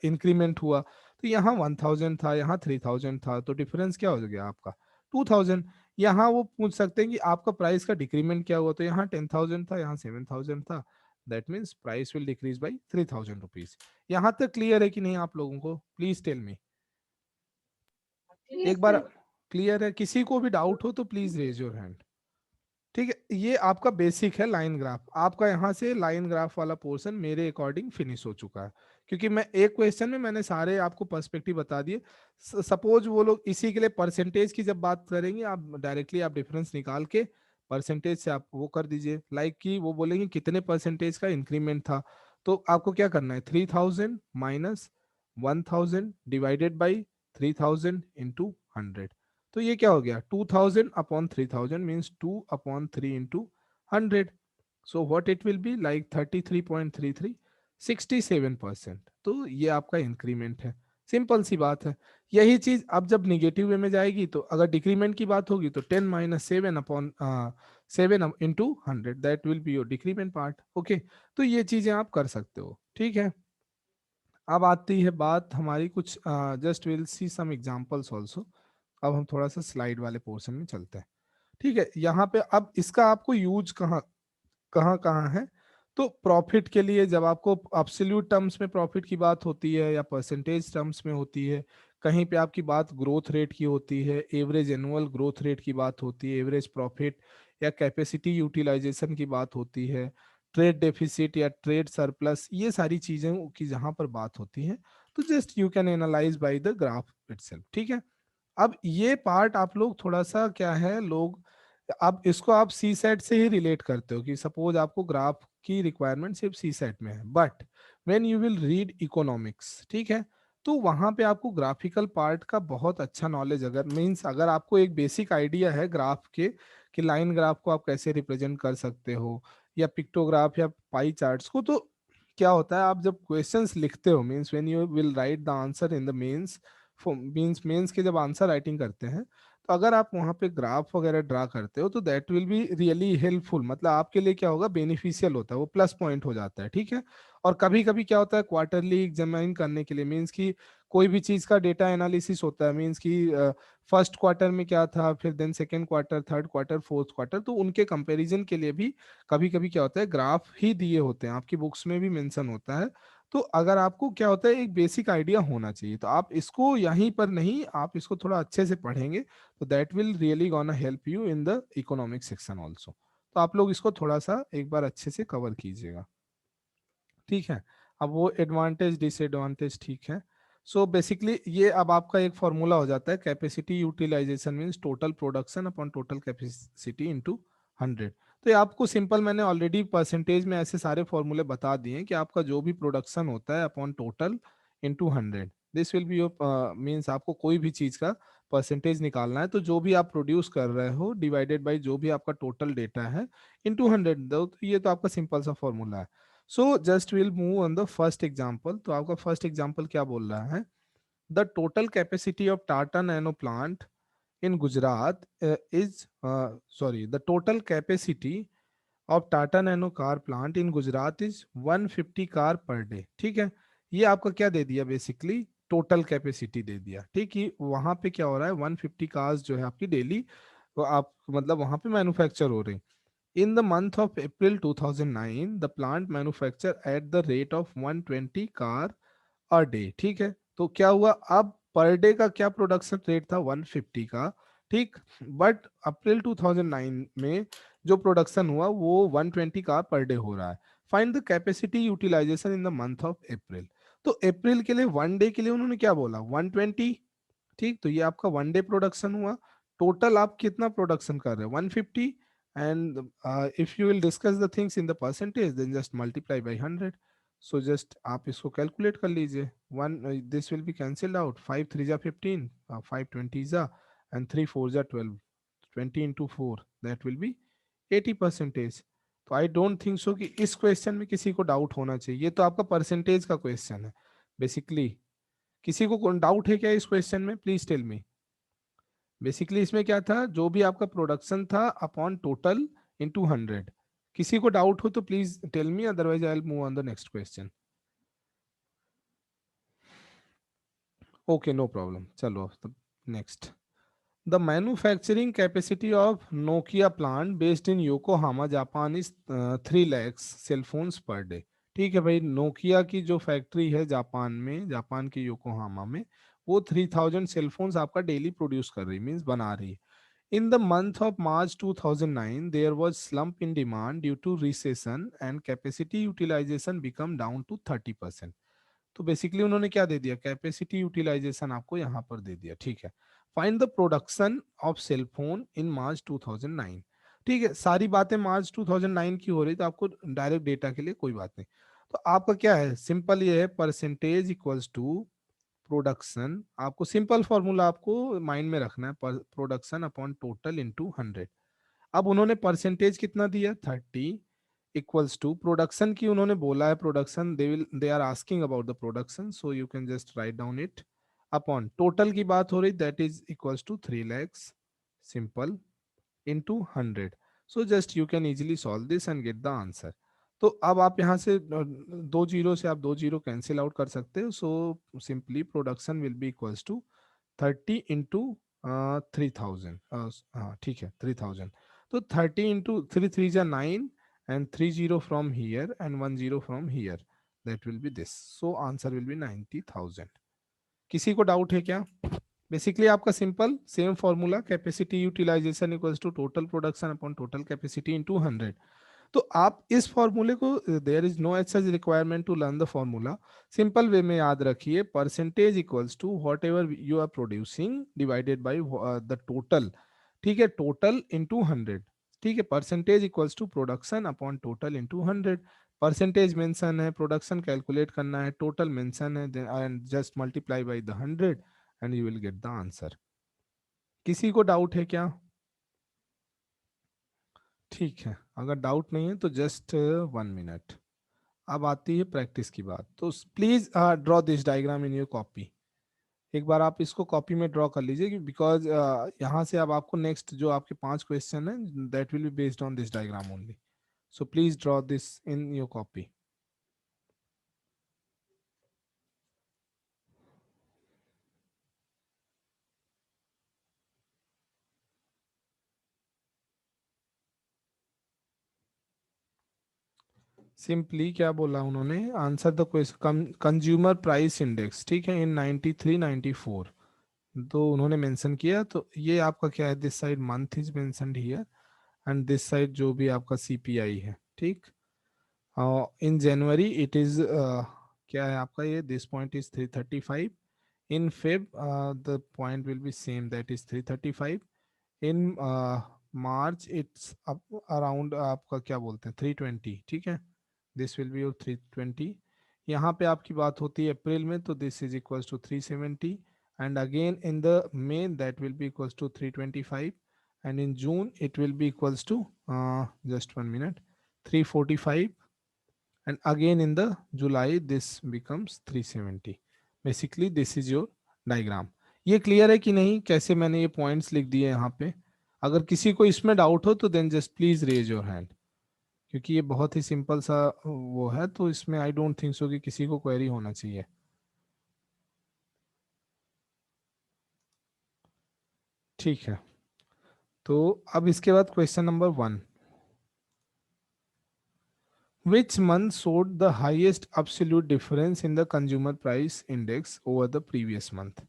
इंक्रीमेंट हुआ। तो यहाँ 1000 था, यहाँ 3000 था, तो डिफरेंस क्या हो गया आपका 2000। यहाँ वो पूछ सकते हैं कि आपका प्राइस का डिक्रीमेंट क्या हुआ, तो यहाँ 10,000 था, यहाँ 7,000 था, that means price will decrease by 3,000 rupees. यहाँ तक क्लियर है कि नहीं आप लोगों को, प्लीज टेल मी। एक बार क्लियर है, किसी को भी डाउट हो तो प्लीज रेज योर हैंड, ठीक है। ये आपका बेसिक है लाइन ग्राफ, आपका यहाँ से लाइन ग्राफ वाला पोर्शन मेरे अकॉर्डिंग फिनिश हो चुका है, क्योंकि मैं एक क्वेश्चन में मैंने सारे आपको पर्सपेक्टिव बता दिए। सपोज वो लोग इसी के लिए परसेंटेज की जब बात करेंगे, आप डायरेक्टली आप डिफरेंस निकाल के परसेंटेज से आप वो कर दीजिए, लाइक कि वो बोलेंगे कितने परसेंटेज का इंक्रीमेंट था, तो आपको क्या करना है 3,000 माइनस 1,000 डिवाइडेड बाई 3,000 इंटू 100। तो ये क्या हो गया 2000 upon 3000 means 2 upon 3 into 100। So what it will be like 33.33, 67%। तो ये आपका इंक्रीमेंट है, सिंपल सी बात है। यही चीज अब जब निगेटिव वे में जाएगी, तो अगर डिक्रीमेंट की बात होगी तो 10 minus 7 upon 7 into 100, that will be your decrement part, okay. तो ये चीजें आप कर सकते हो, ठीक है। अब आती है बात हमारी कुछ, just will see some examples also. अब हम थोड़ा सा स्लाइड वाले पोर्शन में चलते हैं, ठीक है। यहाँ पे अब इसका आपको यूज कहाँ कहाँ कहाँ है, तो प्रॉफिट के लिए जब आपको एब्सोल्यूट टर्म्स में प्रॉफिट की बात होती है या परसेंटेज टर्म्स में होती है, कहीं पे आपकी बात ग्रोथ रेट की होती है, एवरेज एनुअल ग्रोथ रेट की बात होती है, एवरेज प्रॉफिट या कैपेसिटी यूटिलाइजेशन की बात होती है, ट्रेड डेफिसिट या ट्रेड सरप्लस, ये सारी चीजें की जहां पर बात होती है, तो just you can analyze by the graph itself, ठीक है। अब ये पार्ट आप लोग थोड़ा सा क्या है, लोग अब इसको आप सी सेट से ही रिलेट करते हो कि सपोज आपको ग्राफ की रिक्वायरमेंट सिर्फ सी सेट में है, but when you will read economics, ठीक है, तो वहां पे आपको ग्राफिकल पार्ट का बहुत अच्छा नॉलेज, अगर मींस अगर आपको एक बेसिक आइडिया है ग्राफ के कि लाइन ग्राफ को आप कैसे रिप्रेजेंट कर सकते हो, या पिक्टोग्राफ या पाई चार्ट्स को, तो क्या होता है आप जब क्वेश्चंस लिखते हो, means when you will write the answer in the mains, mains के जब आंसर राइटिंग करते हैं, तो अगर आप वहां पे ग्राफ वगैरह ड्रा करते हो, तो that will be really helpful, मतलब आपके लिए क्या होगा, बेनिफिशियल होता है, वो प्लस पॉइंट हो जाता है, ठीक है। और कभी कभी क्या होता है क्वार्टरली एग्जामिन करने के लिए, मींस की कोई भी चीज का डेटा एनालिसिस होता है, मींस की फर्स्ट क्वार्टर में क्या था, फिर then second quarter, third quarter, fourth quarter, तो उनके कंपैरिजन के लिए भी कभी कभी क्या होता है ग्राफ ही दिए होते हैं, आपकी बुक्स में भी मेंशन होता है। तो अगर आपको क्या होता है एक बेसिक आइडिया होना चाहिए, तो आप इसको यहीं पर नहीं, आप इसको थोड़ा अच्छे से पढ़ेंगे, तो that will really gonna help you in the economic section also. तो आप लोग इसको थोड़ा सा एक बार अच्छे से कवर कीजिएगा, ठीक है। अब वो एडवांटेज डिसएडवांटेज, ठीक है। सो बेसिकली ये अब आपका एक फॉर्मूला हो जाता है, capacity utilization means total production upon total capacity into 100। तो ये आपको सिंपल, मैंने ऑलरेडी परसेंटेज में ऐसे सारे फॉर्मूले बता दिए हैं कि आपका जो भी प्रोडक्शन होता है upon total into 100, this will be your means आपको कोई भी चीज का परसेंटेज निकालना है तो जो भी आप प्रोड्यूस कर रहे हो डिवाइडेड बाय जो भी आपका टोटल डेटा है इनटू 100 दो, तो ये तो आपका सिंपल सा फॉर्मूला है. So just will move on the first example. तो आपका फर्स्ट एग्जांपल क्या बोल रहा है? The total capacity of Tata nano plant in Gujarat the total capacity of Tata Nano car plant in Gujarat is 150 car per day. ठीक है, ये आपका क्या दे दिया? बेसिकली टोटल कैपेसिटी दे दिया. ठीक है, वहां पे क्या हो रहा है? 150 कार्स जो है आपकी डेली तो आप मतलब वहां पे मैन्युफैक्चर हो रही. इन the month of April 2009 the plant manufacture at the rate of 120 car a day. ठीक है, तो क्या हुआ? अब पर डे का क्या प्रोडक्शन रेट था? 150 का. ठीक, बट अप्रैल 2009 में जो प्रोडक्शन हुआ वो 120 का पर डे हो रहा है. Find the capacity utilization in the month of April. तो अप्रैल के लिए वन डे के लिए उन्होंने क्या बोला? 120. ठीक, तो ये आपका वन डे प्रोडक्शन हुआ. टोटल आप कितना प्रोडक्शन कर रहे हैं? 150. And if you will discuss the things in the percentage then just multiply by 100. So just आप इसको कैलकुलेट कर लीजिए. One this will be cancelled out. 5 3 जा 15, 5 20 जा एंड 3 4 जा 12. 20 into 4 that will be 80 percentage. तो आई डोंट थिंक सो कि इस क्वेश्चन में किसी को डाउट होना चाहिए. ये तो आपका परसेंटेज का क्वेश्चन है बेसिकली. किसी को डाउट है क्या इस क्वेश्चन में? Please tell me. बेसिकली इसमें क्या था? जो भी आपका प्रोडक्शन था अपॉन टोटल इनटू 100. किसी को डाउट हो तो please tell me, otherwise I will move on the next question. Okay, no problem. चलो next. The manufacturing capacity of Nokia plant based in Yokohama, Japan is 3 lakhs cell phones per day. ठीक है भाई, नोकिया की जो फैक्ट्री है जापान में, जापान के योकोहामा में, वो 3000 सेल फोन्स आपका डेली प्रोड्यूस कर रही, मींस बना रही है. In the month of March 2009 there was slump in demand due to recession and capacity utilization become down to 30%. तो बेसिकली उन्होंने क्या दे दिया? कैपेसिटी यूटिलाइजेशन आपको यहाँ पर दे दिया. ठीक है, find the production of cell phone in March 2009. ठीक है, सारी बातें मार्च 2009 की हो रही, तो आपको डायरेक्ट डेटा के लिए कोई बात नहीं. तो आपका क्या है? सिंपल ये है, परसेंटेज इक्वल्स टू प्रोडक्शन. आपको सिंपल फॉर्मूला आपको माइंड में रखना है, प्रोडक्शन अपॉन टोटल इनटू 100. अब उन्होंने परसेंटेज कितना दिया? 30 इक्वल्स टू प्रोडक्शन की उन्होंने बोला है production, they are asking about the production, so you can just write down it. Upon total की बात हो रही, that is equals to 3 lakhs simple into 100. So just you can easily solve this and get the answer. तो अब आप यहाँ से दो जीरो से आप दो जीरो कैंसिल आउट कर सकते हो. So simply production will be equals to 30 into 3000. हाँ ठीक है, 3000. तो 30 इंटू 3 3 जा 9 and 30 from here and 10 from here. That will be this. So answer will be 90,000. किसी को डाउट है क्या? बेसिकली आपका simple same formula, capacity utilization equals to total production upon total capacity into 100. तो आप इस फॉर्मूले को, there is no such requirement to learn the formula. Simple way में याद रखिए, percentage equals to whatever you are producing divided by the total. ठीक है, टोटल इंटू 100. ठीक है, percentage equals to production upon total into 100. Percentage mention है, प्रोडक्शन कैलकुलेट करना है, टोटल मेंशन है, and just multiply by the 100 and you will gate the answer. किसी को डाउट है क्या? ठीक है, अगर डाउट नहीं है तो जस्ट 1 मिनट. अब आती है प्रैक्टिस की बात. तो please draw this diagram in your copy. एक बार आप इसको कॉपी में ड्रॉ कर लीजिए, बिकॉज यहाँ से अब आपको नेक्स्ट जो आपके 5 क्वेश्चन है that will be based on this diagram only. So please draw this in your copy. Simply क्या बोला उन्होंने? Answer the question consumer price index. ठीक है, इन 93 94 तो उन्होंने मेंशन किया. तो ये आपका क्या है? This side month is mentioned here and this side जो भी आपका सीपीआई है. ठीक, इन जनवरी इट इज क्या है आपका? ये this point is 335. In Feb the point will be same, that is 335. In March it's up around आपका क्या बोलते हैं 320. ठीक है, दिस विल बी योर 320. यहाँ पे आपकी बात होती है अप्रैल में, तो this is equals to 370, and again in the May that will be equals to 325, and in June it will be equals to just 1 minute 345, and again in the July this becomes 370. Basically this is your diagram. ये क्लियर है कि नहीं, कैसे मैंने ये पॉइंट्स लिख दिए यहाँ पे? अगर किसी को इसमें डाउट हो तो then just please raise your hand, क्योंकि ये बहुत ही सिंपल सा वो है, तो इसमें आई डोंट थिंक सो कि किसी को क्वेरी होना चाहिए. ठीक है, तो अब इसके बाद question number 1. Which month showed the highest absolute difference in the consumer price index over the previous month?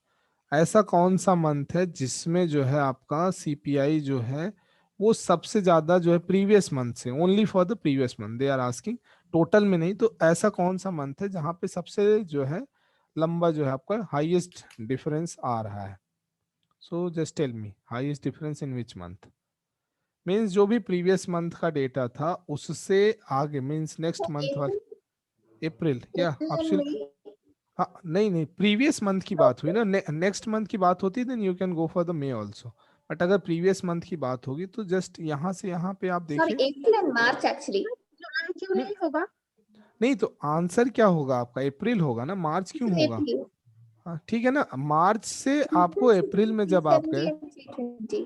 ऐसा कौन सा मंथ है जिसमें जो है आपका सीपीआई जो है वो सबसे ज्यादा जो है प्रीवियस मंथ से, only for the previous month they are asking, total में नहीं, तो ऐसा कौन सा मंथ है जहां पे सबसे जो है लंबा जो है आपका हाईएस्ट डिफरेंस आ रहा है? So just tell me highest difference in which month. Means जो भी प्रीवियस मंथ का डेटा था उससे आगे, मीन्स नेक्स्ट मंथ वाला. अप्रैल या April, आप? May. हाँ नहीं नहीं, प्रीवियस मंथ की बात हुई ना, नेक्स्ट मंथ की बात होती then you can go for the May also, but अगर प्रीवियस मंथ की बात होगी तो जस्ट यहाँ से यहाँ पे आप Sorry, देखिए. April and March actually. जुलाई क्यों हम्म, नहीं होगा? नहीं तो आंसर क्या होगा आपका? अप्रैल होगा ना, मार्च क्यों होगा? April. हाँ ठीक है ना, मार्च से आपको अप्रैल में जब आप 370 गए, and 320.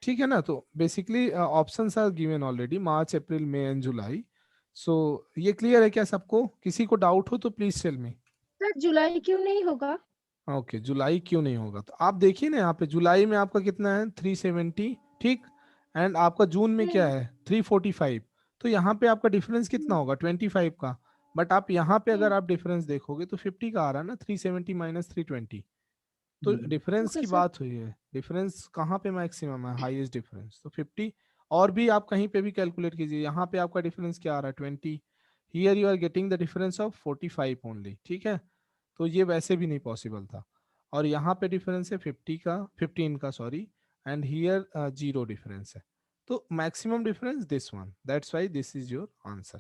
ठीक है ना, तो basically options are given already, March April May and July. So ये क्लियर है क्या सबको? किसी को डाउट हो तो प्लीज टेल मी. सर जुलाई क्यों नहीं होगा? ओके, जुलाई क्यों नहीं होगा? तो आप देखिए ना यहाँ पे जुलाई में आपका कितना है 370, ठीक, एंड आपका जून में क्या है 345, तो यहाँ पे आपका डिफरेंस कितना होगा 25 का. बट आप यहाँ पे अगर आप डिफरेंस देखोगे तो 50 का आ रहा है ना, 370 माइनस 320, तो डिफरेंस ओके की सर. बात हुई है. डिफरेंस कहाँ पे मैक्सिमम है, हाईएस्ट डिफरेंस तो 50. और भी आप कहीं पे भी कैलकुलेट कीजिए, यहाँ पे आपका डिफरेंस क्या आ रहा है 20, here you are getting the difference of 45 only, ठीक है, तो ये वैसे भी नहीं पॉसिबल था. और यहाँ पे डिफरेंस है 50 का, 15 का sorry, and here zero difference है, तो maximum difference this one, that's why this is your answer.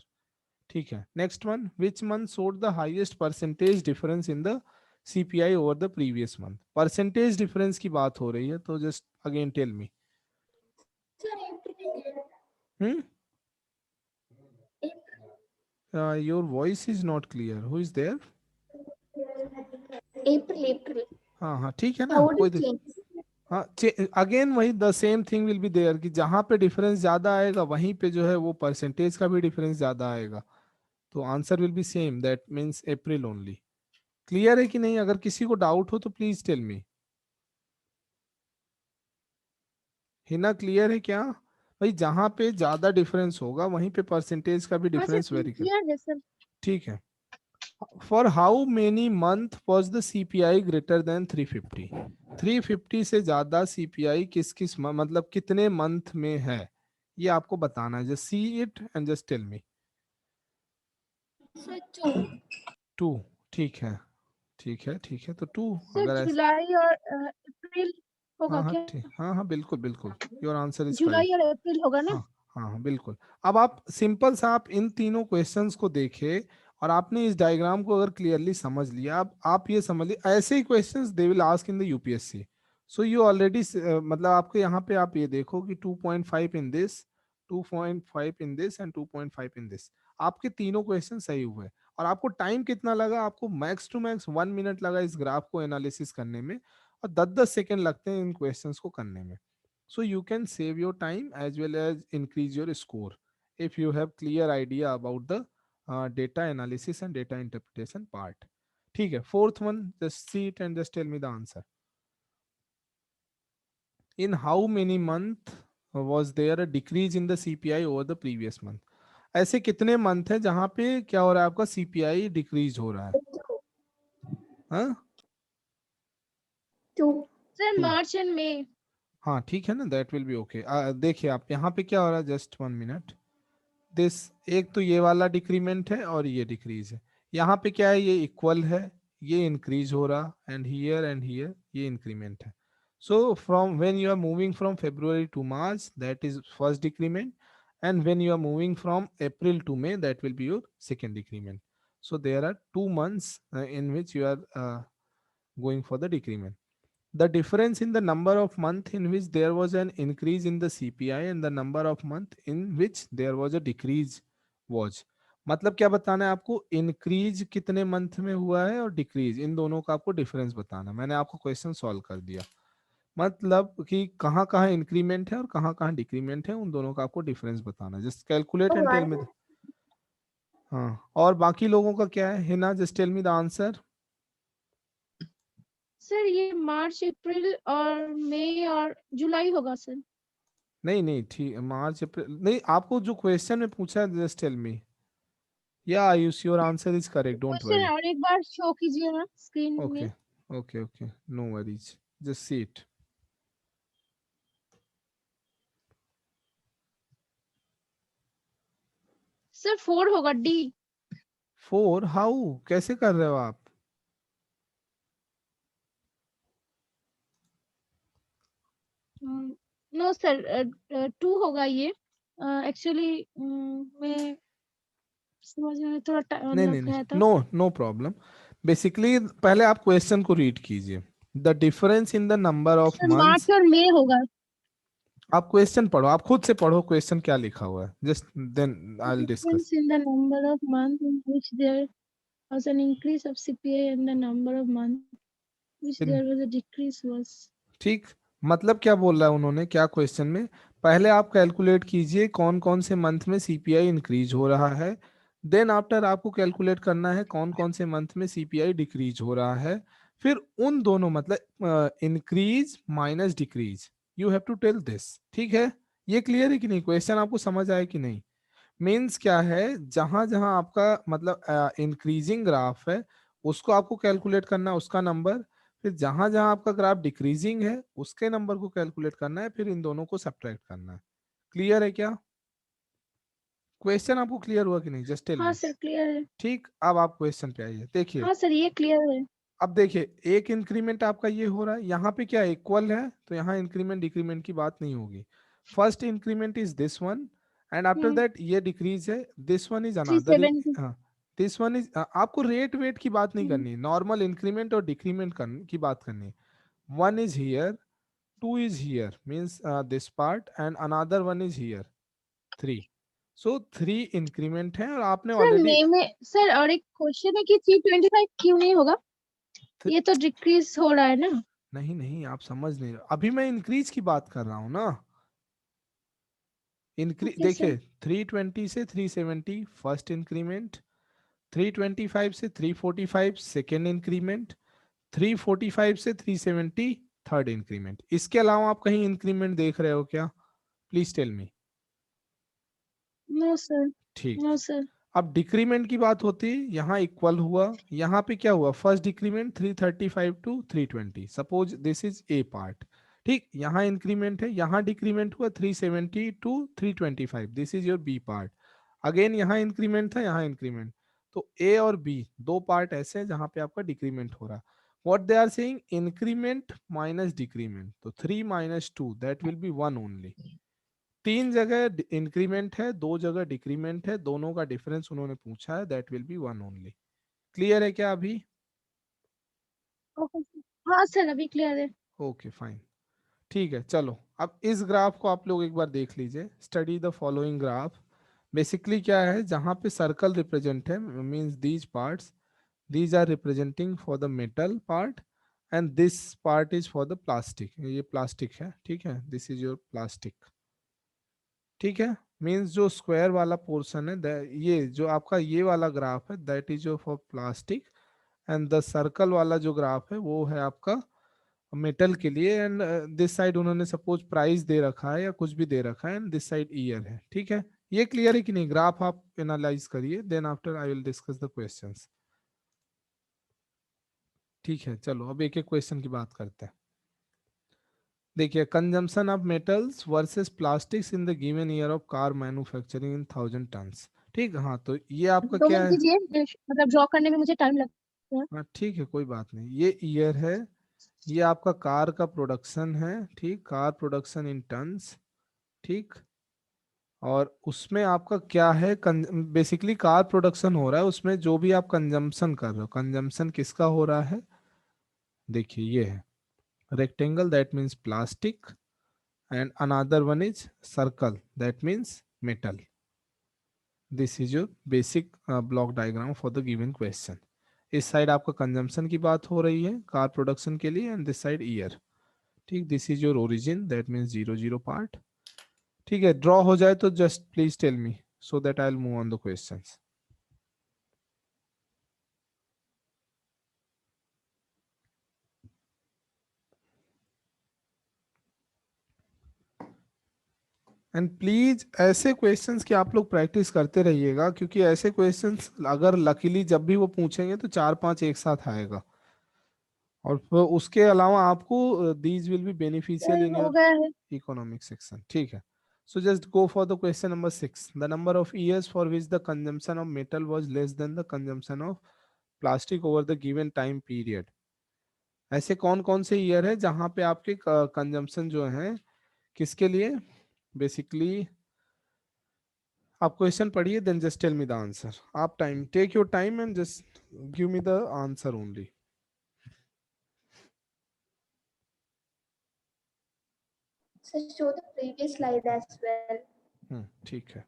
ठीक है, next one, which month showed the highest percentage difference in the CPI over the previous month? Percentage difference की बात हो रही है, तो just again tell me. Sir, April. Hmm, your voice is not clear, who is there? April. हाँ हाँ ठीक है ना, How would कोई it change? हाँ, अगेन वही the same thing will be there, कि जहां पे डिफरेंस ज्यादा आएगा वहीं पे जो है वो परसेंटेज का भी डिफरेंस ज्यादा आएगा, तो answer will be same, that means April only. Clear है कि नहीं? अगर किसी को डाउट हो तो please tell me. Hina clear है क्या? भाई जहां पे ज्यादा डिफरेंस होगा वहीं पे परसेंटेज का भी हाँ सर, डिफरेंस वेरी कर. क्लियर है सर. ठीक है. For how many month was the CPI greater than 350? 350 से ज्यादा सीपीआई किस किस मतलब कितने मंथ में है, ये आपको बताना है. Just see it and just tell me. Sir, 2. 2, ठीक है ठीक है ठीक है, तो 2 सर अगर ऐसे. जुलाई और अप्रैल होगा हाँ हाँ क्या? ठीक, हाँ हाँ बिल्कुल बिल्कुल, your answer is July correct. और अप्रैल होगा ना? हाँ हाँ हाँ बिल्कुल. अब आप सिंपल सा आप इन तीनों क्वेश्चंस को देखें और आपने इस डायग्राम को अगर क्लियरली समझ लिया, अब आप ये समझ लीजिए ऐसे ही questions they will ask in the UPSC. So you already मतलब आपको यहाँ पे आप ये देखो कि 2.5 in this, 2.5 in this and 2.5 in this, आपके तीनों क्वेश्चन सही हुए. और आपको टाइम कितना लगा? आपको मैक्स टू मैक्स 1 मिनट लगा इस ग्राफ को एनालिसिस करने में, और 10-10 सेकेंड लगते हैं इन क्वेश्चंस को करने में. So you can save your time as well as increase your score if you have clear idea about the data analysis and data interpretation part. ठीक है, fourth one, just see it and just tell me the answer. In how many month was there a decrease in the CPI over the previous month? ऐसे कितने मंथ है जहां पे क्या हो रहा है आपका सीपीआई डिक्रीज हो रहा है? 2. हाँ 2. सर 2, मार्च एंड मई. हाँ ठीक है ना, दैट विल बी ओके. देखिए आप यहाँ पे क्या हो रहा है, जस्ट 1 मिनट, दिस, एक तो ये वाला डिक्रीमेंट है और ये डिक्रीज है. यहाँ पे क्या है, ये इक्वल है, ये इंक्रीज हो रहा, एंड हियर ये इंक्रीमेंट है. So from when you are moving from February to March, that is first decrement, and when you are moving from April to May, that will be your second decrement. So there are 2 months in which you are going for the decrement. The difference in the number of month in which there was an increase in the CPI and the number of month in which there was a decrease was, मतलब क्या बताना है आपको, इंक्रीज कितने मंथ में हुआ है और डिक्रीज, इन दोनों का आपको डिफरेंस बताना। मैंने आपको क्वेश्चन सॉल्व कर दिया, मतलब कि कहाँ कहाँ इंक्रीमेंट है और कहाँ कहाँ डिक्रीमेंट है, उन दोनों का आपको डिफरेंस बताना। Just calculate and tell me. हाँ, और बाकी लोगों का क्या है? Hina, just tell me the answer. Sir ये मार्च, अप्रैल और मई और जुलाई होगा सर। नहीं नहीं ठीक, मार्च अप्रैल नहीं, आपको जो क्वेश्चन में पूछा है जस्ट टेल मी। या Ayush, your answer is correct, don't question worry. और एक बार शो कीजिए ना स्क्रीन ओके में। Okay okay, no worries, just see it. Sir 4 होगा, डी। 4? हाउ, कैसे कर रहे हो आप? नो सर, 2 होगा ये। एक्चुअली मैं समझने में थोड़ा नहीं लग नहीं नहीं, गया था। No no problem. बेसिकली पहले आप क्वेश्चन को रीड कीजिए। The difference in the number of sir months. March और मई होगा। आप क्वेश्चन पढ़ो, आप खुद से पढ़ो क्वेश्चन क्या लिखा हुआ है, just then I will discuss. Difference in the number of months in which there was an increase of CPI and the number of months which there was a decrease was। ठीक, मतलब क्या बोल रहा है उन्होंने, क्या क्वेश्चन में, पहले आप कैलकुलेट कीजिए कौन कौन से मंथ में सीपीआई इंक्रीज हो रहा है, देन आफ्टर आपको कैलकुलेट करना है कौन कौन से मंथ में सीपीआई डिक्रीज हो रहा है, फिर उन दोनों मतलब increase minus decrease, you have to tell this. ठीक है, ये क्लियर है कि नहीं? क्वेश्चन आपको समझ आया कि नहीं? मीन्स क्या है, जहां जहां आपका मतलब इंक्रीजिंग ग्राफ है उसको आपको कैलकुलेट करना है, उसका नंबर, फिर जहां जहां आपका ग्राफ डिक्रीजिंग है उसके नंबर को कैलकुलेट करना है, फिर इन दोनों को सब्ट्रैक्ट करना है। क्लियर है क्या? क्वेश्चन आपको क्लियर हुआ कि नहीं? जस्ट टेल हाँ मी। सर क्लियर है। ठीक, अब आप क्वेश्चन पे आइए, देखिए। हाँ सर ये क्लियर है। अब देखिए, एक इंक्रीमेंट आपका ये हो रहा है, यहाँ पे क्या इक्वल है, तो यहाँ इंक्रीमेंट डिक्रीमेंट की बात नहीं होगी। First increment is this one, and after that ये डिक्रीज है, दिस वन इज अनदर। 370। हाँ, दिस वन इज, आपको रेट वेट की बात नहीं करनी, नॉर्मल इंक्रीमेंट और डिक्रीमेंट की बात करनी है। One is here, two is here, means this part, and another one is here, 3। So 3 increment है, और आपने सर ऑलरेडी। मई में सर और एक क्वेश्चन है कि 325 क्यों नहीं होगा? ये तो डिक्रीज हो रहा है ना। नहीं नहीं, आप समझ नहीं रहे, अभी मैं इंक्रीज की बात कर रहा हूं ना। Increase okay sir. देखिए, 320 से 370 फर्स्ट इंक्रीमेंट, 325 से 345 सेकेंड इंक्रीमेंट, 345 से 370 थर्ड इंक्रीमेंट। इसके अलावा आप कहीं इंक्रीमेंट देख रहे हो क्या? Please tell me. No sir. ठीक, नो सर। अब डिक्रीमेंट की बात होती है, यहाँ इक्वल हुआ, यहाँ पे क्या हुआ, first decrement 335 to 320, suppose this is a part. ठीक, यहाँ इंक्रीमेंट है, यहाँ डिक्रीमेंट हुआ 370 to 325, this is your B part. Again यहाँ इंक्रीमेंट था, यहाँ इंक्रीमेंट, तो ए और बी दो पार्ट ऐसे हैं जहां पे आपका डिक्रीमेंट हो रहा। What they are saying, increment minus decrement, तो 3 माइनस 2 दैट विल बी 1 ओनली। 3 जगह इंक्रीमेंट है, 2 जगह डिक्रीमेंट है, दोनों का डिफरेंस उन्होंने पूछा है, that will be 1 only. Clear है क्या अभी? Okay sir. हाँ सर अभी क्लियर है। ओके फाइन, ठीक है। चलो, अब इस ग्राफ को आप लोग एक बार देख लीजिए, study the following graph. Basically क्या है, जहां पे सर्कल रिप्रेजेंट है, means these parts, these are representing for the metal part, and this part is for the plastic, ये प्लास्टिक है, ठीक है, this is your plastic। ठीक है, मींस जो स्क्वायर वाला पोर्शन है, ये जो आपका ये वाला ग्राफ है, that is your for plastic, and the circle वाला जो ग्राफ है वो है आपका मेटल के लिए, एंड दिस साइड उन्होंने सपोज प्राइस दे रखा है या कुछ भी दे रखा है, एंड दिस साइड ईयर है। ठीक है, ये क्लियर है कि नहीं? ग्राफ आप एनालाइज करिए, then after I will discuss the questions. ठीक है, चलो अब एक एक क्वेश्चन की बात करते हैं। देखिए, consumption of metals versus plastics in the given year of car manufacturing in 1000 tons. ठीक, हाँ, तो ये आपका 2 क्या मिनट है? दीजिए, मतलब ड्रॉ करने में मुझे टाइम लगता है। हाँ ठीक है, कोई बात नहीं, ये ईयर है, ये आपका कार का प्रोडक्शन है, ठीक, कार प्रोडक्शन इन टन्स। ठीक, और उसमें आपका क्या है, बेसिकली कार प्रोडक्शन हो रहा है, उसमें जो भी आप कंजम्पशन कर रहे हो, कंजम्पशन किसका हो रहा है, देखिए ये है rectangle, that means plastic, and another one is circle, that means metal. This is your basic block diagram for the given question. इस साइड आपका कंजम्पशन की बात हो रही है कार प्रोडक्शन के लिए, एंड दिस साइड ईयर. ठीक, this is your origin, that means 0 0 part. ठीक है, ड्रॉ हो जाए तो just please tell me so that I will move on the questions. And please ऐसे क्वेश्चंस की आप लोग प्रैक्टिस करते रहिएगा, क्योंकि ऐसे क्वेश्चंस अगर लकीली जब भी वो पूछेंगे तो 4 5 एक साथ आएगा, और फिर उसके अलावा आपको these will be beneficial sir in हो योर गया है। economic section. ठीक है. So just go for the question number 6. The number of years for which the consumption of metal was less than the consumption of plastic over the given time period. ऐसे कौन कौन से ईयर है जहां पे आपके कंजम्पशन जो है किसके लिए, बेसिकली आप क्वेश्चन पढ़िए, then just tell me the answer. आप time, take your time and just give me the answer only. So show the previous slide as well. ठीक है.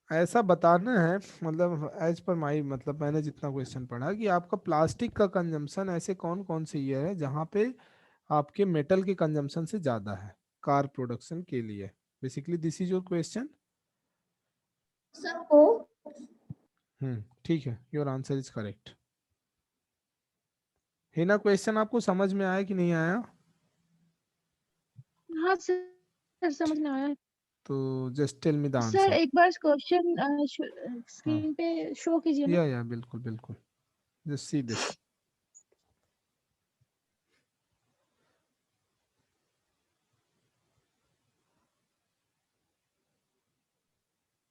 ऐसा बताना है, मतलब एज पर माई, मतलब मैंने जितना क्वेश्चन पढ़ा कि आपका प्लास्टिक का कंजम्पशन ऐसे कौन कौन से ईयर है जहां पे आपके मेटल के कंजम्पशन से ज्यादा है कार प्रोडक्शन के लिए. Basically this is your question. So go. ठीक है, your answer is correct. Hina, question आपको समझ में आया कि नहीं आया? हाँ सर समझ में आया है। तो just tell me the sir answer. एक बार क्वेश्चन हाँ, स्क्रीन पे शो कीजिए ना। या बिल्कुल बिल्कुल, जस्ट सी दिस.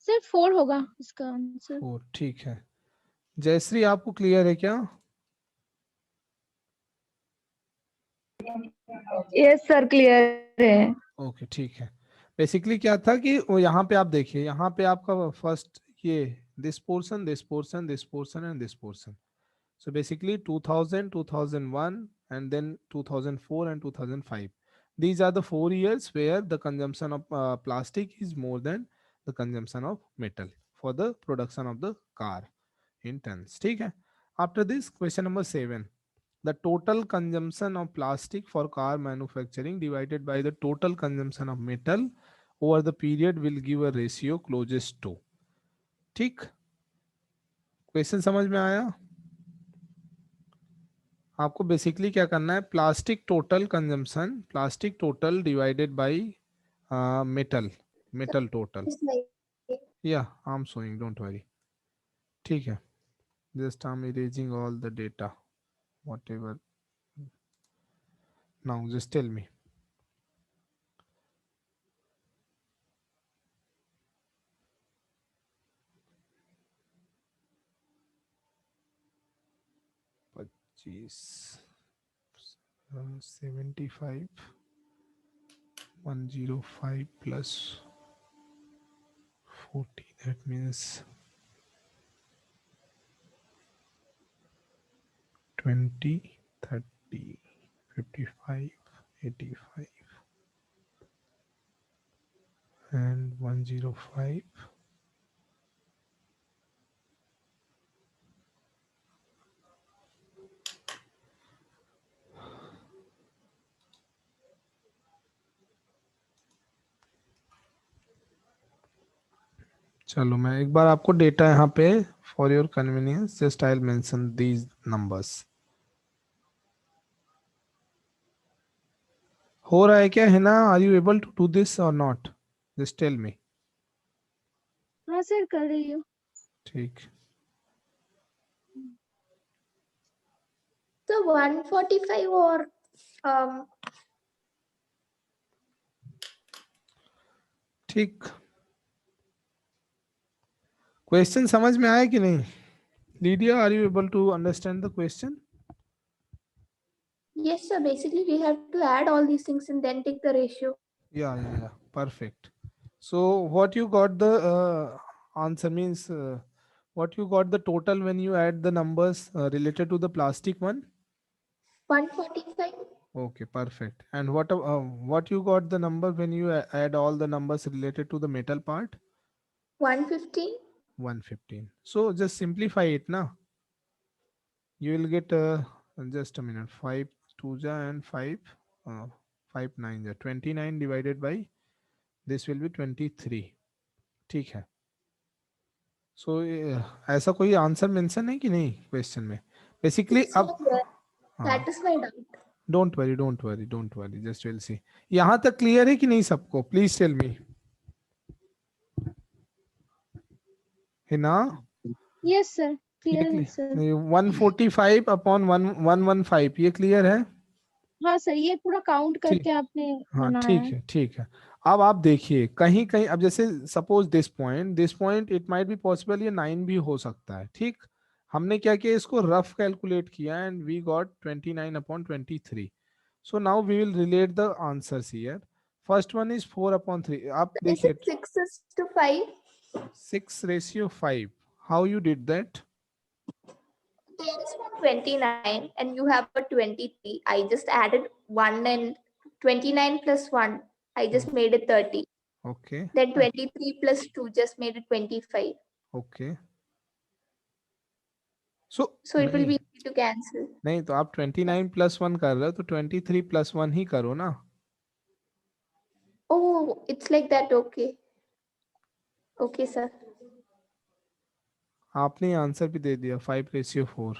सर 4 होगा इसका आंसर। 4, ठीक है. जयश्री, आपको क्लियर है क्या? यस सर क्लियर है। ओके, ठीक है. बेसिकली क्या था कि वो यहाँ पे आप देखिए, यहाँ पे आपका फर्स्ट ये this portion, this portion, this portion and this portion. So basically 2000, 2001 and then 2004 and 2005. These are the 4 years where the consumption of plastic is more than the consumption of metal for the production of the car in tons. ठीक है. After this, question number 7. The total consumption of plastic for car manufacturing divided by the total consumption of metal over the period will give a ratio closest to. ठीक, क्वेश्चन समझ में आया? आपको बेसिकली क्या करना है, plastic total consumption, plastic total divided by metal total. This slide. या I am showing, don't worry. ठीक है, just I am erasing all the data whatever. Now just tell me. पच्चीस 75 105 plus 40, that means 20 30 55 85 and 105. चलो मैं एक बार आपको डेटा यहाँ पे for your convenience just I will mention these numbers. हो रहा है क्या है ना? Are you able to do this और नॉट? Just tell me. हाँ सर कर रही हूँ। ठीक. So 145 or ठीक, क्वेश्चन समझ में आया कि नहीं? Lydia, are you able to understand the question? Yes, sir. Basically, we have to add all these things and then take the ratio. Yeah. Perfect. So what you got the answer means what you got the total when you add the numbers related to the plastic one? 145, Okay, perfect. And what you got the number when you add all the numbers related to the metal part? 115. 115. So just simplify it now. You will get just a minute. 5 2 ja and 5 uh, 5 9 ja 29 divided by this will be 23. ठीक है. सो ऐसा कोई आंसर मेंशन है कि नहीं क्वेश्चन में बेसिकली It's अब not there. हाँ That is my doubt. Don't worry just will see. यहाँ तक क्लियर है कि नहीं सबको? Please tell me. है ना? यस सर, ये क्लियर है सर। 145 अपॉन 115 ये क्लियर है? हाँ सर, ये पूरा काउंट ठीक. करके आपने हाँ बनाया है। ठीक है. अब आप देखिए कहीं कहीं अब जैसे suppose this point it might be possible ये 9 भी हो सकता है. ठीक. हमने क्या किया इसको रफ कैलकुलेट किया and we got 29 upon 23. So now we will relate the answers here. First one is 4 upon 3. आप Is देखिए it 6:5? 6:5. How you did that? There is one 29 and you have a 23. I just added 1 and 29 plus 1. I just made it 30. Okay Then 23 plus 2 just made it 25. Okay. So So it will नहीं be easy to cancel. नहीं तो आप 29 प्लस 1 कर रहे हो तो 23 प्लस 1 ही करो ना. Oh, it's like that. Okay. Okay, sir. आपने आंसर भी दे दिया 5:4.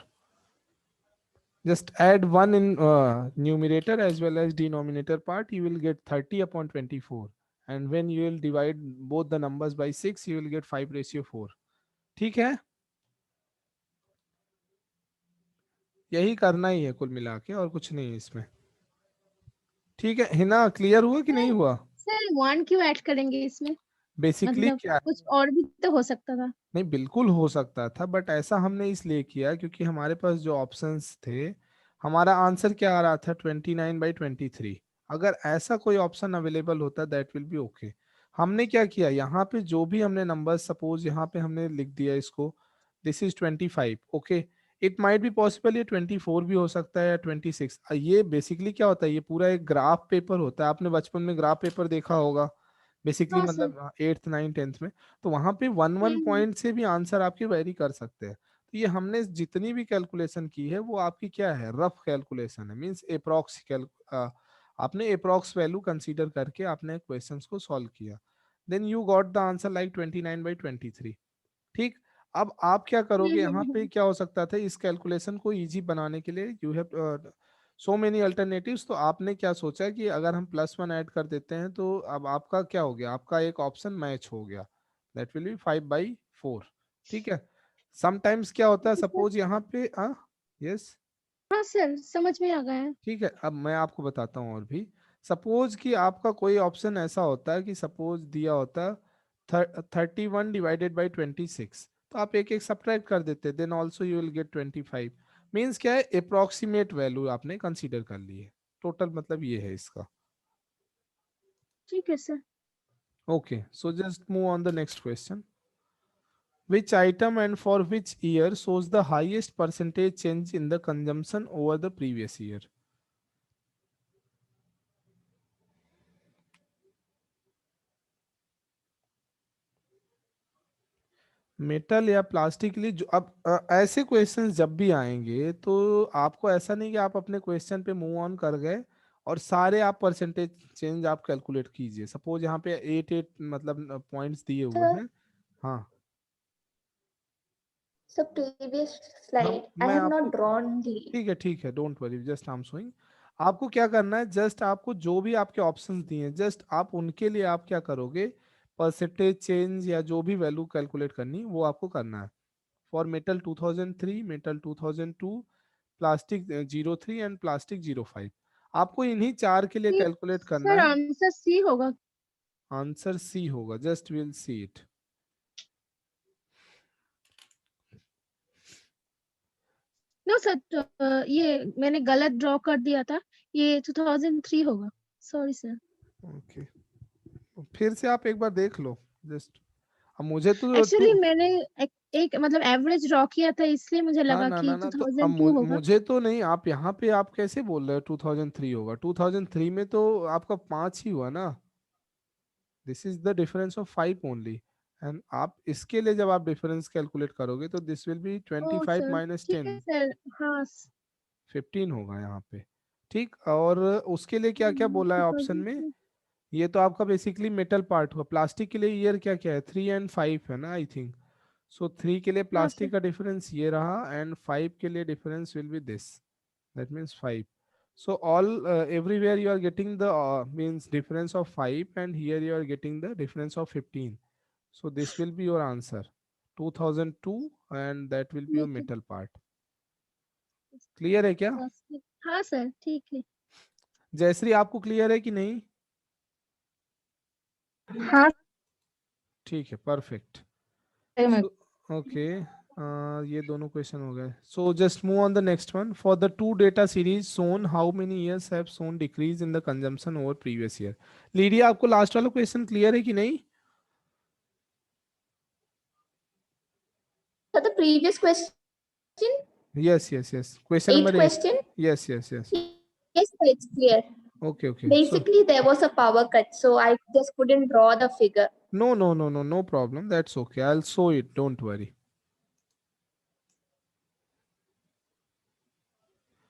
Just add 1 in numerator as well as denominator part. You will get 30 upon 24. And when you will divide both the numbers by 6, you will get 5:4. ठीक है. यही करना ही है कुल मिला के और कुछ नहीं है इसमें. ठीक है हिना, क्लियर हुआ कि नहीं हुआ? सर 1 क्यों ऐड करेंगे इसमें? बेसिकली मतलब क्या कुछ और भी तो हो सकता था। नहीं बिल्कुल हो सकता था बट ऐसा हमने इसलिए किया क्योंकि हमारे पास जो ऑप्शंस थे हमारा आंसर क्या आ रहा था 29/23. अगर ऐसा कोई ऑप्शन अवेलेबल होता दैट विल बी ओके. हमने क्या किया यहाँ पे जो भी हमने नंबर सपोज यहाँ पे हमने लिख दिया इसको this is 25. Okay. It might be possible ये 24 भी हो सकता है या 26. ये बेसिकली क्या होता है ये पूरा एक ग्राफ पेपर होता है. आपने बचपन में ग्राफ पेपर देखा होगा बेसिकली हाँ सर। मतलब 8th 9th 10th में. तो वहां पे 1 पॉइंट से भी आंसर आपके वेरी कर सकते हैं. तो ये हमने जितनी भी कैलकुलेशन की है वो आपकी क्या है रफ कैलकुलेशन है मींस अप्रॉक्स आपने अप्रॉक्स वैल्यू कंसीडर करके आपने क्वेश्चंस को सॉल्व किया. Then you got the answer like 29/23. ठीक. अब आप क्या करोगे यहाँ पे क्या हो सकता था इस कैलकुलेशन को इजी बनाने के लिए you have so many alternatives. तो आपने क्या सोचा कि अगर हम +1 ऐड कर देते हैं तो अब आपका क्या हो गया आपका एक ऑप्शन मैच हो गया दैट विल बी 5/4. ठीक है. समटाइम्स क्या होता है सपोज यहाँ पे यस. हाँ सर, समझ में आ गया है। ठीक है. अब मैं आपको बताता हूँ और भी. सपोज कि आपका कोई ऑप्शन ऐसा होता है कि सपोज दिया होता 31/26. तो आप एक एक सब्ट्रैक्ट कर देते then also you will get 25. Means क्या है अप्रोक्सीमेट वैल्यू आपने कंसीडर कर ली है. टोटल मतलब ये है इसका. ठीक है sir. Okay. So just move on the next question. Which item and for which year shows the highest percentage change in the consumption over the previous year? Metal या प्लास्टिक के लिए जो अब ऐसे क्वेश्चंस जब भी आएंगे तो आपको ऐसा नहीं कि आप अपने क्वेश्चन पे मूव ऑन कर गए और सारे आप परसेंटेज चेंज आप कैलकुलेट कीजिए. सपोज यहाँ पे 8 मतलब पॉइंट्स दिए हुए Sir, हैं. हाँ. so previous हम slide, I मैं have आपको not drawn the. ठीक है don't worry just I am showing. आपको क्या करना है जस्ट आपको जो भी आपके ऑप्शंस दिए हैं जस्ट आप उनके लिए आप क्या करोगे परसेंटेज चेंज या जो भी वैल्यू कैलकुलेट करनी वो आपको करना है. For metal 2003, metal 2002, plastic 03 and plastic 05. आपको इन्हीं चार के लिए कैलकुलेट करना सर है. आंसर सी होगा। आंसर सी होगा. Just will see it. No sir, ये मैंने गलत ड्रॉ कर दिया था, ये 2003 होगा, सॉरी सर। ओके, फिर से आप एक बार देख लो जस्ट। अब मुझे तो एक्चुअली मैंने एक मतलब एवरेज ड्रॉ किया था, इसलिए मुझे ना लगा ना कि ना ना, तो अब 2002 होगा। मुझे तो नहीं, आप यहाँ पे आप कैसे बोल रहे हो 2003 होगा? 2003 में तो आपका 5 ही हुआ ना। This is the difference of 5 only. And आप इसके लिए जब आप डिफरेंस कैलकुलेट करोगे तो this will be oh 25 sir, minus ठीक है 10, सर। हाँ 15 होगा यहाँ पे। ठीक, और उसके लिए क्या क्या बोला है ऑप्शन में? 2003। ये तो आपका बेसिकली मेटल पार्ट हुआ। प्लास्टिक के लिए ईयर क्या क्या है? 3 और 5 है ना, आई थिंक। सो 3 के लिए हाँ सर। प्लास्टिक का डिफरेंस ये रहा, एंड 5 के लिए difference will be this, that means 5. So all everywhere you are getting the means difference of 5, and here you are getting the difference of 15. So this will be your answer, 2002, and that will be your ठीक है। metal part. क्लियर है क्या? हाँ सर, ठीक है। जयश्री, आपको क्लियर है कि नहीं? हाँ ठीक है, परफेक्ट। सर मैं ओके, ये दोनों क्वेश्चन हो गए। So just move on the next one. For the two data series shown, how many years have shown decrease in the consumption over previous year? Lydia, आपको लास्ट वाला क्वेश्चन क्लियर है कि नहीं? So the previous question, Yes, yes, yes. Question eighth number 8. question, Yes, yes, yes. yes, it's clear. Okay, okay. So Basically, there was a power cut, so I just couldn't draw the figure. no, no, no, no, no problem. That's okay. I'll show it. Don't worry.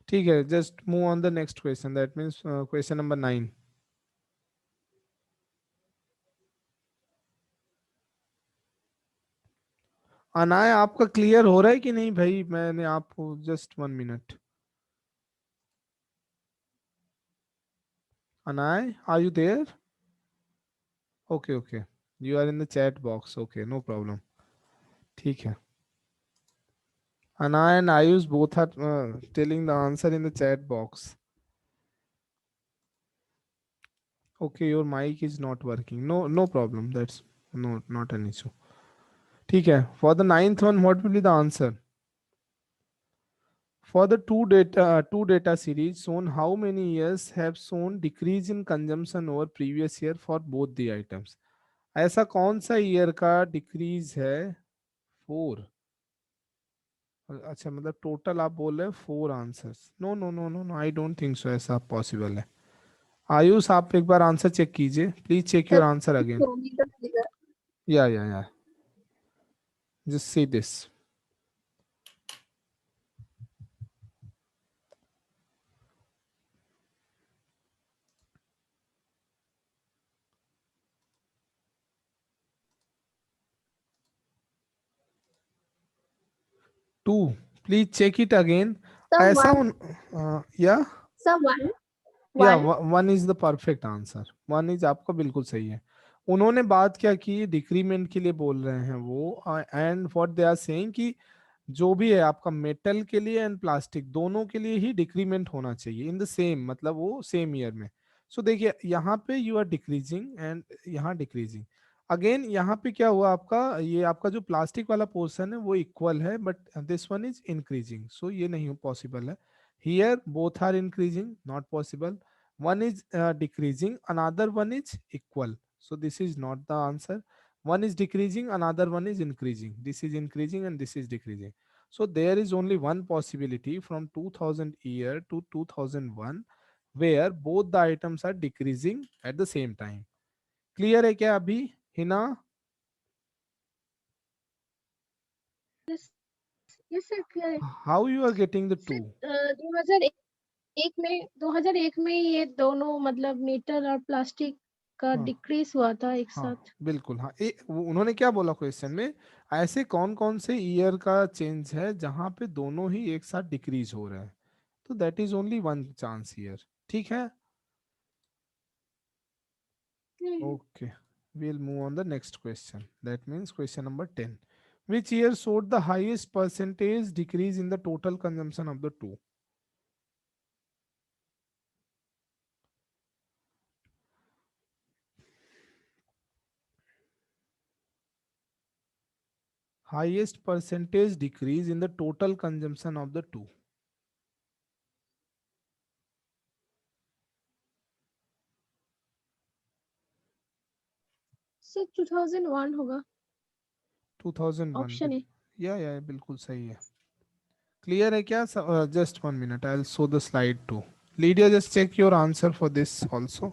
ठीक है, just move on the next question. That means question number 9. अनाय, आपका क्लियर हो रहा है कि नहीं भाई? मैंने आपको just 1 minute. Anay, are you there? Okay okay, you are in the chat box. Okay, no problem. ठीक है, Anay and Ayush both are telling the answer in the chat box. Okay, your mic is not working. No, no problem. That's not an issue. ठीक है, for the ninth one, what will be the answer? For the two data series shown, how many years have shown decrease in consumption over previous year for both the items? ऐसा कौन सा ईयर का डिक्रीज है? 4? अच्छा, मतलब टोटल आप बोल रहे हैं 4 answers? No no no no no, I don't think so ऐसा पॉसिबल है। आयुष, आप एक बार आंसर चेक कीजिए, please check your answer again. Show me the figure. या just see this. Two, please check it again. So ऐसा one, या so one, या one. 1 is the perfect answer. 1 इज आपका बिल्कुल सही है। उन्होंने बात क्या की, डिक्रीमेंट के लिए बोल रहे हैं वो, and what they are saying कि जो भी है आपका मेटल के लिए एंड प्लास्टिक दोनों के लिए ही डिक्रीमेंट होना चाहिए इन द सेम, मतलब वो सेम ईयर में। सो देखिए, यहाँ पे यू आर डिक्रीजिंग एंड यहाँ डिक्रीजिंग। अगेन यहाँ पे क्या हुआ आपका, ये आपका जो प्लास्टिक वाला पोर्शन है वो इक्वल है, but this one is increasing, so ये नहीं पॉसिबल है। Here both are increasing, not possible. one is decreasing, another one is equal, so this is not the answer. One is decreasing, another one is increasing. This is increasing and this is decreasing. So there is only one possibility from 2000 year to 2001 where both the items are decreasing at the same time. Clear है क्या अभी, हिना? यस सर, क्लियर है। How you are getting the two? Sir 2001 में ये दोनों मतलब मेटल और प्लास्टिक का हाँ डिक्रीज हुआ था एक हाँ, साथ। बिल्कुल हाँ। उन्होंने क्या बोला क्वेश्चन में, ऐसे कौन कौन से ईयर का चेंज है जहां पे दोनों ही एक साथ डिक्रीज हो रहे हैं? तो that is only one chance year. ठीक है, okay, we'll move on the next question. That means question number 10. Which year showed the highest percentage decrease in the total consumption of the two? Highest percentage decrease in the total consumption of the two. Sir 2001 होगा 2001 ऑप्शन है। या बिल्कुल सही है। क्लियर है क्या? Just 1 minute, I will show the slide to Lydia, just check your answer for this also.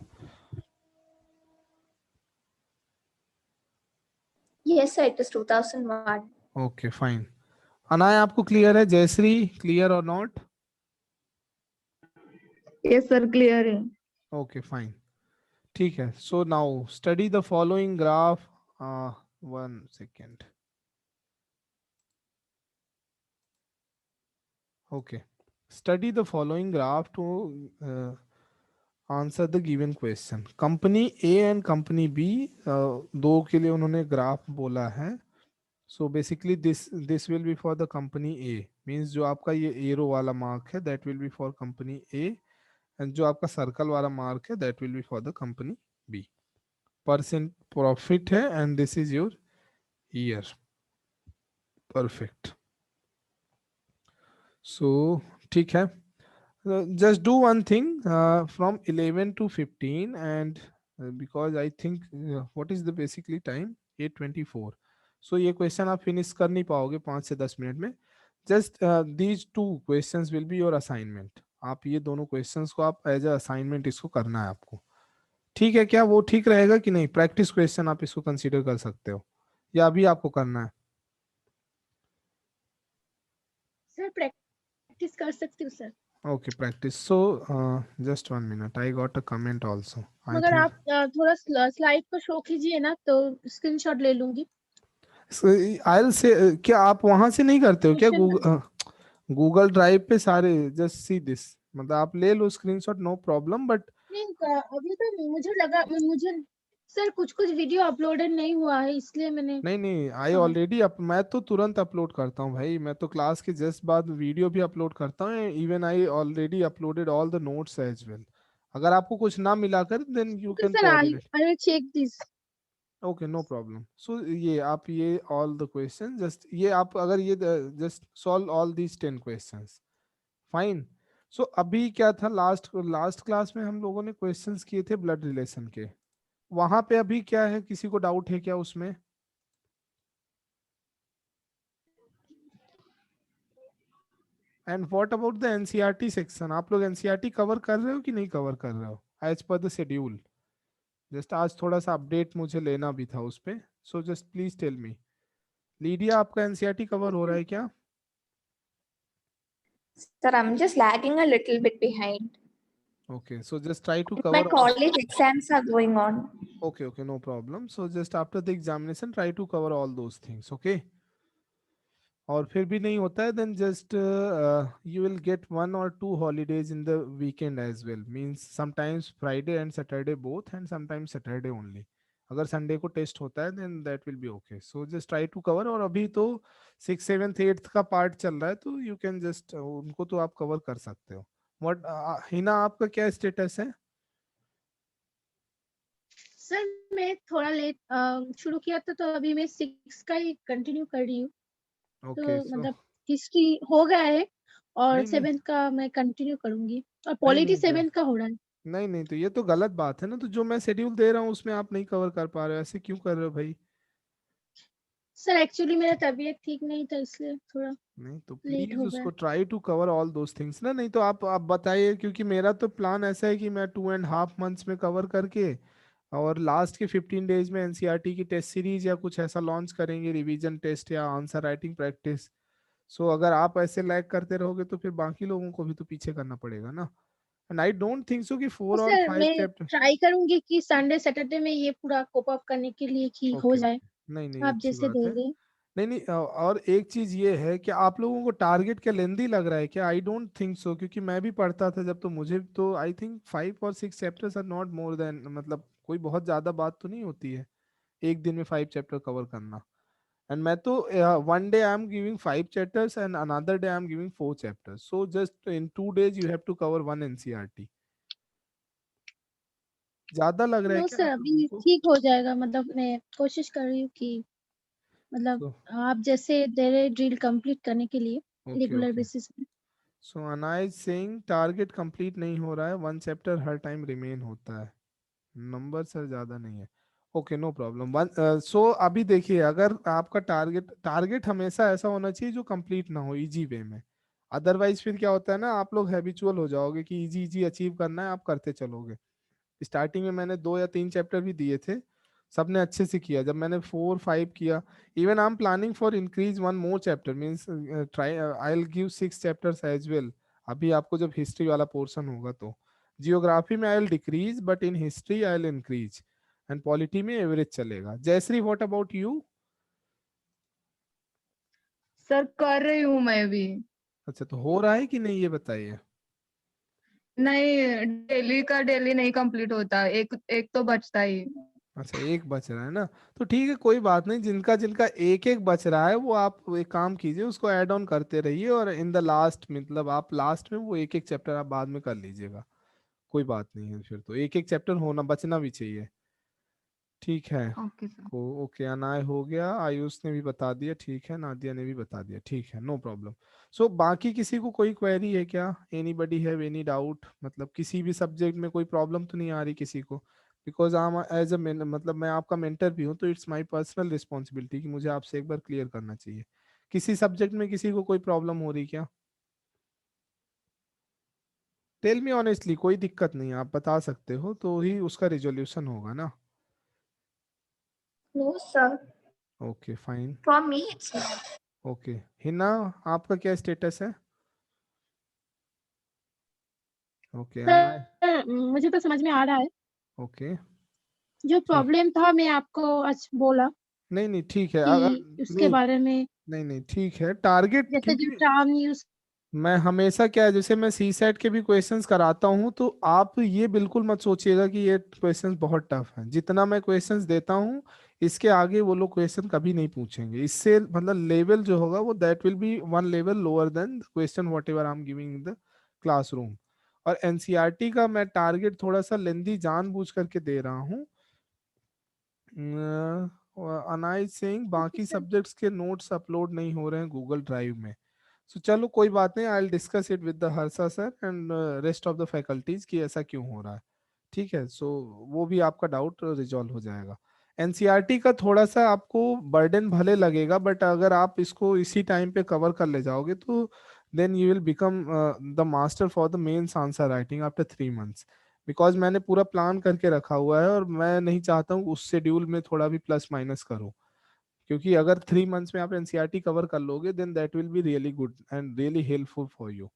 Yes, sir, it is 2001. Okay fine. Anaya आपको क्लियर है? जयश्री क्लियर और नॉट? Yes, sir, clear है. ओके फाइन, ठीक है। So now study the following graph. 1 second। Okay, study the following graph to answer the given question. Company A and company B, दो के लिए उन्होंने ग्राफ बोला है। So basically this will be for the company A, means जो आपका ये एरो वाला मार्क है that will be for company A, and जो आपका सर्कल वाला मार्क है that will be for the company B। Percent profit है and this is your year. Perfect. So ठीक है, just do one thing, from 11 to 15, and because I think what is the basically time 8:24, so ये क्वेश्चन आप फिनिश कर नहीं पाओगे 5 से 10 मिनट में। Just these two questions will be your assignment। आप ये दोनों क्वेश्चंस को आप एज अ असाइनमेंट इसको करना है आपको। ठीक है क्या? वो ठीक रहेगा कि नहीं? प्रैक्टिस क्वेश्चन आप इसको कंसीडर कर सकते हो या अभी आपको करना है? सर प्रैक्टिस कर सकती हूँ sir. Okay, practice. So just 1 minute, I got a comment also, I मगर think। आप थोड़ा स्लाइड को शो कीजिए ना तो स्क्रीनशॉट ले लूंगी। So, I'll say, क्या आप वहां से नहीं करते हो क्या? क्वेश्चन गूगल ड्राइव पे सारे, जस्ट सी दिस, मतलब आप ले लो स्क्रीनशॉट, नो प्रॉब्लम, बट नहीं अभी तो मुझे लगा मुझे सर कुछ कुछ वीडियो अपलोडेड नहीं हुआ है इसलिए मैंने नहीं आई हाँ। ऑलरेडी मैं तो तुरंत अपलोड करता हूँ भाई, मैं तो क्लास के जस्ट बाद वीडियो भी अपलोड करता हूँ। Even I already uploaded all the notes as well. अगर आपको कुछ ना मिला कर then you okay can sir I coordinate. I will check this. Okay no problem. So ये आप ये ऑल द क्वेश्चन जस्ट ये आप अगर ये just solve all these 10 questions, fine. So अभी क्या था, लास्ट लास्ट क्लास में हम लोगों ने क्वेश्चंस किए थे ब्लड रिलेशन के, वहां पे अभी क्या है? किसी को डाउट है क्या उसमें? And what about the NCERT section? आप लोग एनसीईआरटी कवर कर रहे हो कि नहीं कवर कर रहे हो as per the schedule? Just आज थोड़ा सा अपडेट मुझे लेना भी था उस पे, so just please tell me. Lydia आपका एनसीईआरटी कवर हो रहा है क्या? Sir, I'm just lagging a little bit behind. Okay, so just try to My cover all. college exams are going on. Okay, no problem. So just after the examination, try to cover all those things. Okay. और फिर भी नहीं होता है then just you will get 1 or 2 holidays in the weekend as well, means sometimes Friday and Saturday both, and sometimes Saturday only। अगर संडे को टेस्ट होता है then that will be okay, so just try to cover। और अभी तो 6th 7th 8th का पार्ट चल रहा है तो you can just उनको तो आप कवर कर सकते हो। What हिना आपका क्या स्टेटस है? सर मैं थोड़ा लेट शुरू किया था तो अभी मैं 6 का ही कंटिन्यू कर रही हूँ। ओके तो सो मतलब हिस्ट्री हो गया है और नहीं नहीं 7 का मैं कंटिन्यू करूंगी और नहीं पॉलिटी नहीं 7 का हो रहा है। नहीं तो ये तो गलत बात है ना, तो जो मैं शेड्यूल दे रहा हूँ उसमें आप नहीं कवर कर पा रहे हो, ऐसे क्यों कर रहे हो भाई? सर एक्चुअली मेरा तबीयत ठीक नहीं था इसलिए थोड़ा नहीं तो लेट प्लीज हो गया। उसको try to cover all those things ना, नहीं तो आप बताइए, क्योंकि मेरा तो प्लान ऐसा है कि मैं 2.5 months में कवर करके और लास्ट के 15 डेज में एनसीईआरटी की टेस्ट सीरीज या कुछ ऐसा लॉन्च करेंगे, रिवीजन टेस्ट या आंसर राइटिंग प्रैक्टिस। सो अगर आप ऐसे लैग करते रहोगे तो फिर बाकी लोगों को भी तो पीछे करना पड़ेगा ना। एंड आई डोंट थिंक सो कि तो 4 और सर 5 मैं चैप्टर। ट्राई करूंगी कि संडे सैटरडे में ये पूरा कोप अप करने के लिए कि हो ओके जाए नहीं आप अच्छी जैसे बात दे है। रहे हैं। नहीं और एक चीज ये है कि आप लोगों को टारगेट क्या लेंदी लग रहा है क्या? आई डोंट थिंक सो, क्योंकि मैं भी पढ़ता था जब, तो मुझे तो आई थिंक 5 और 6 chapters are not more than, मतलब कोई बहुत ज्यादा बात तो नहीं होती है एक दिन में 5 चैप्टर कवर करना। एंड मैं तो 1 day I am giving 5 chapters and another day I am giving 4 chapters, so just in 2 days you have to cover 1 NCERT. ज्यादा लग रहा है नो क्या सर आप लोगों अभी को? ठीक हो जाएगा मतलब मैं कोशिश कर रही हूँ कि मतलब तो आप जैसे दे रहे ड्रिल कंप्लीट करने के लिए ओके रेगुलर ओके बेसिस पे। सो अनाय सिंह, टारगेट कंप्लीट नहीं हो रहा है, 1 चैप्टर हर टाइम रिमेन होता है, नंबर सर ज्यादा नहीं है। Okay no problem. सो अभी देखिए, अगर आपका टारगेट हमेशा ऐसा होना चाहिए जो कंप्लीट ना हो इजी वे में। अदरवाइज फिर क्या होता है ना, आप लोग हैबिचुअल हो जाओगे कि इजी इजी अचीव करना है, आप करते चलोगे। स्टार्टिंग में मैंने 2 या 3 चैप्टर भी दिए थे, सबने अच्छे से किया। जब मैंने 4 5 किया, even I am planning for increase 1 more chapter, means try I will give 6 chapters as well. अभी आपको जब हिस्ट्री वाला पोर्शन होगा तो जियोग्राफी में I will decrease, but in history I will increase, and polity में एवरेज चलेगा। Jayashree, what about you? Sir कर रही हूँ मैं भी। अच्छा, तो हो रहा है कि नहीं ये बताइए। नहीं, डेली का डेली नहीं कंप्लीट होता, एक एक तो बचता ही। अच्छा, एक बच रहा है ना, तो ठीक है, कोई बात नहीं। जिनका जिनका एक एक बच रहा है वो आप एक काम कीजिए, उसको ऐड ऑन करते रहिए, और इन द लास्ट मतलब आप लास्ट में वो एक एक चैप्टर आप बाद में कर लीजिएगा। कोई बात नहीं है, फिर तो एक एक चैप्टर होना बचना भी चाहिए। ठीक है। Okay sir. ओके, अनाय हो गया, आयुष ने भी बता दिया, ठीक है, नादिया ने भी बता दिया, ठीक है, नो प्रॉब्लम। सो बाकी किसी को कोई क्वेरी है क्या? Anybody have any doubt? मतलब किसी भी सब्जेक्ट में कोई प्रॉब्लम तो नहीं आ रही किसी को? Because I am as a मतलब मैं आपका मेंटर भी हूँ, तो इट्स माय पर्सनल रिस्पॉन्सिबिलिटी कि मुझे आपसे एक बार क्लियर करना चाहिए। किसी सब्जेक्ट में किसी को कोई प्रॉब्लम हो रही क्या? टेल मी ऑनेस्टली, कोई दिक्कत नहीं, आप बता सकते हो तो ही उसका रिजोल्यूशन होगा ना। No, sir. Okay fine. For me, it's not. Okay, Hina, आपका क्या स्टेटस है? ओके, अनाय। सर मुझे तो समझ में आ रहा है। ओके, जो ठीक। प्रॉब्लम था मैं आपको आज बोला नहीं नहीं, ठीक है, अगर कि उसके नहीं बारे में, नहीं नहीं, ठीक है, टारगेट जैसे जो क्योंकि टर्म यूज। मैं हमेशा क्या है, जैसे मैं सी सेट के भी क्वेश्चंस कराता हूँ, तो आप ये बिल्कुल मत सोचिएगा कि ये क्वेश्चंस बहुत टफ हैं। जितना मैं क्वेश्चंस देता हूँ, इसके आगे वो लोग क्वेश्चन कभी नहीं पूछेंगे। इससे मतलब लेवल जो होगा वो that will be 1 level lower than the question what ever I am giving in the classroom. और एनसीईआरटी का मैं टारगेट थोड़ा सा लेंदी जानबूझ करके दे रहा हूँ। अनाइज सिंह, बाकी सब्जेक्ट्स के नोट्स अपलोड नहीं हो रहे हैं गूगल ड्राइव में। सो चलो कोई बात नहीं, आई will discuss it with the Harsha sir and rest of the faculties कि ऐसा क्यों हो रहा है। ठीक है, सो वो भी आपका डाउट रिजॉल्व हो जाएगा। एनसीईआरटी का थोड़ा सा आपको बर्डन भले लगेगा, बट अगर आप इसको इसी टाइम पे कवर कर ले जाओगे तो then you will become the master for the mains answer writing after 3 months। Because मैंने पूरा प्लान करके रखा हुआ है, और मैं नहीं चाहता हूँ उस शेड्यूल में थोड़ा भी प्लस माइनस करूँ। क्योंकि अगर 3 months में आप एनसीईआरटी कवर कर लोगे, then that will be really good and really helpful for you.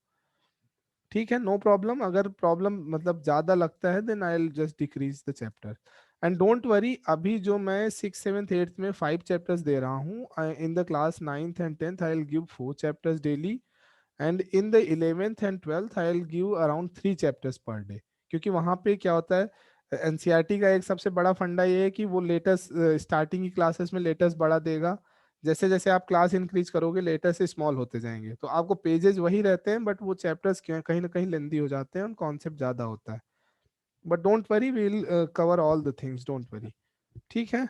ठीक है, नो प्रॉब्लम। अगर प्रॉब्लम मतलब ज्यादा लगता है, then I will just decrease the chapter. And don't worry, अभी जो मैं 6th 7th 8th में 5 चैप्टर्स दे रहा हूँ, in the class 9th and 10th I will give 4 chapters daily, and in the 11th and 12th I will give around 3 chapters per day. क्योंकि वहां पे क्या होता है, एनसीईआरटी का एक सबसे बड़ा फंडा ये है कि वो लेटेस्ट स्टार्टिंग की क्लासेस में लेटेस्ट बढ़ा देगा। जैसे जैसे आप क्लास इंक्रीज करोगे, लेटेस्ट स्मॉल होते जाएंगे, तो आपको पेजेस वही रहते हैं, बट वो चैप्टर्स कहीं ना कहीं लेंदी हो जाते हैं और कॉन्सेप्ट ज्यादा होता है। But don't worry, we will cover all the things, don't worry. ठीक है,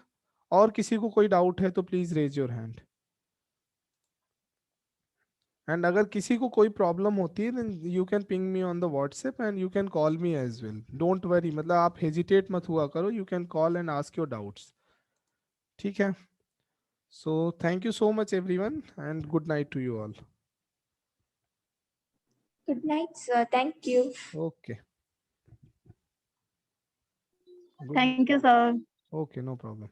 और किसी को कोई डाउट है तो please raise your hand. And अगर किसी को कोई प्रॉब्लम होती है, then you can ping me on the WhatsApp and you can call me as well. Don't worry, मतलब आप हेजिटेट मत हुआ करो, you can call and ask your doubts. ठीक है, so thank you so much everyone and good night to you all. Good night, sir. Thank you. Okay, good. Thank you sir. Okay, no problem.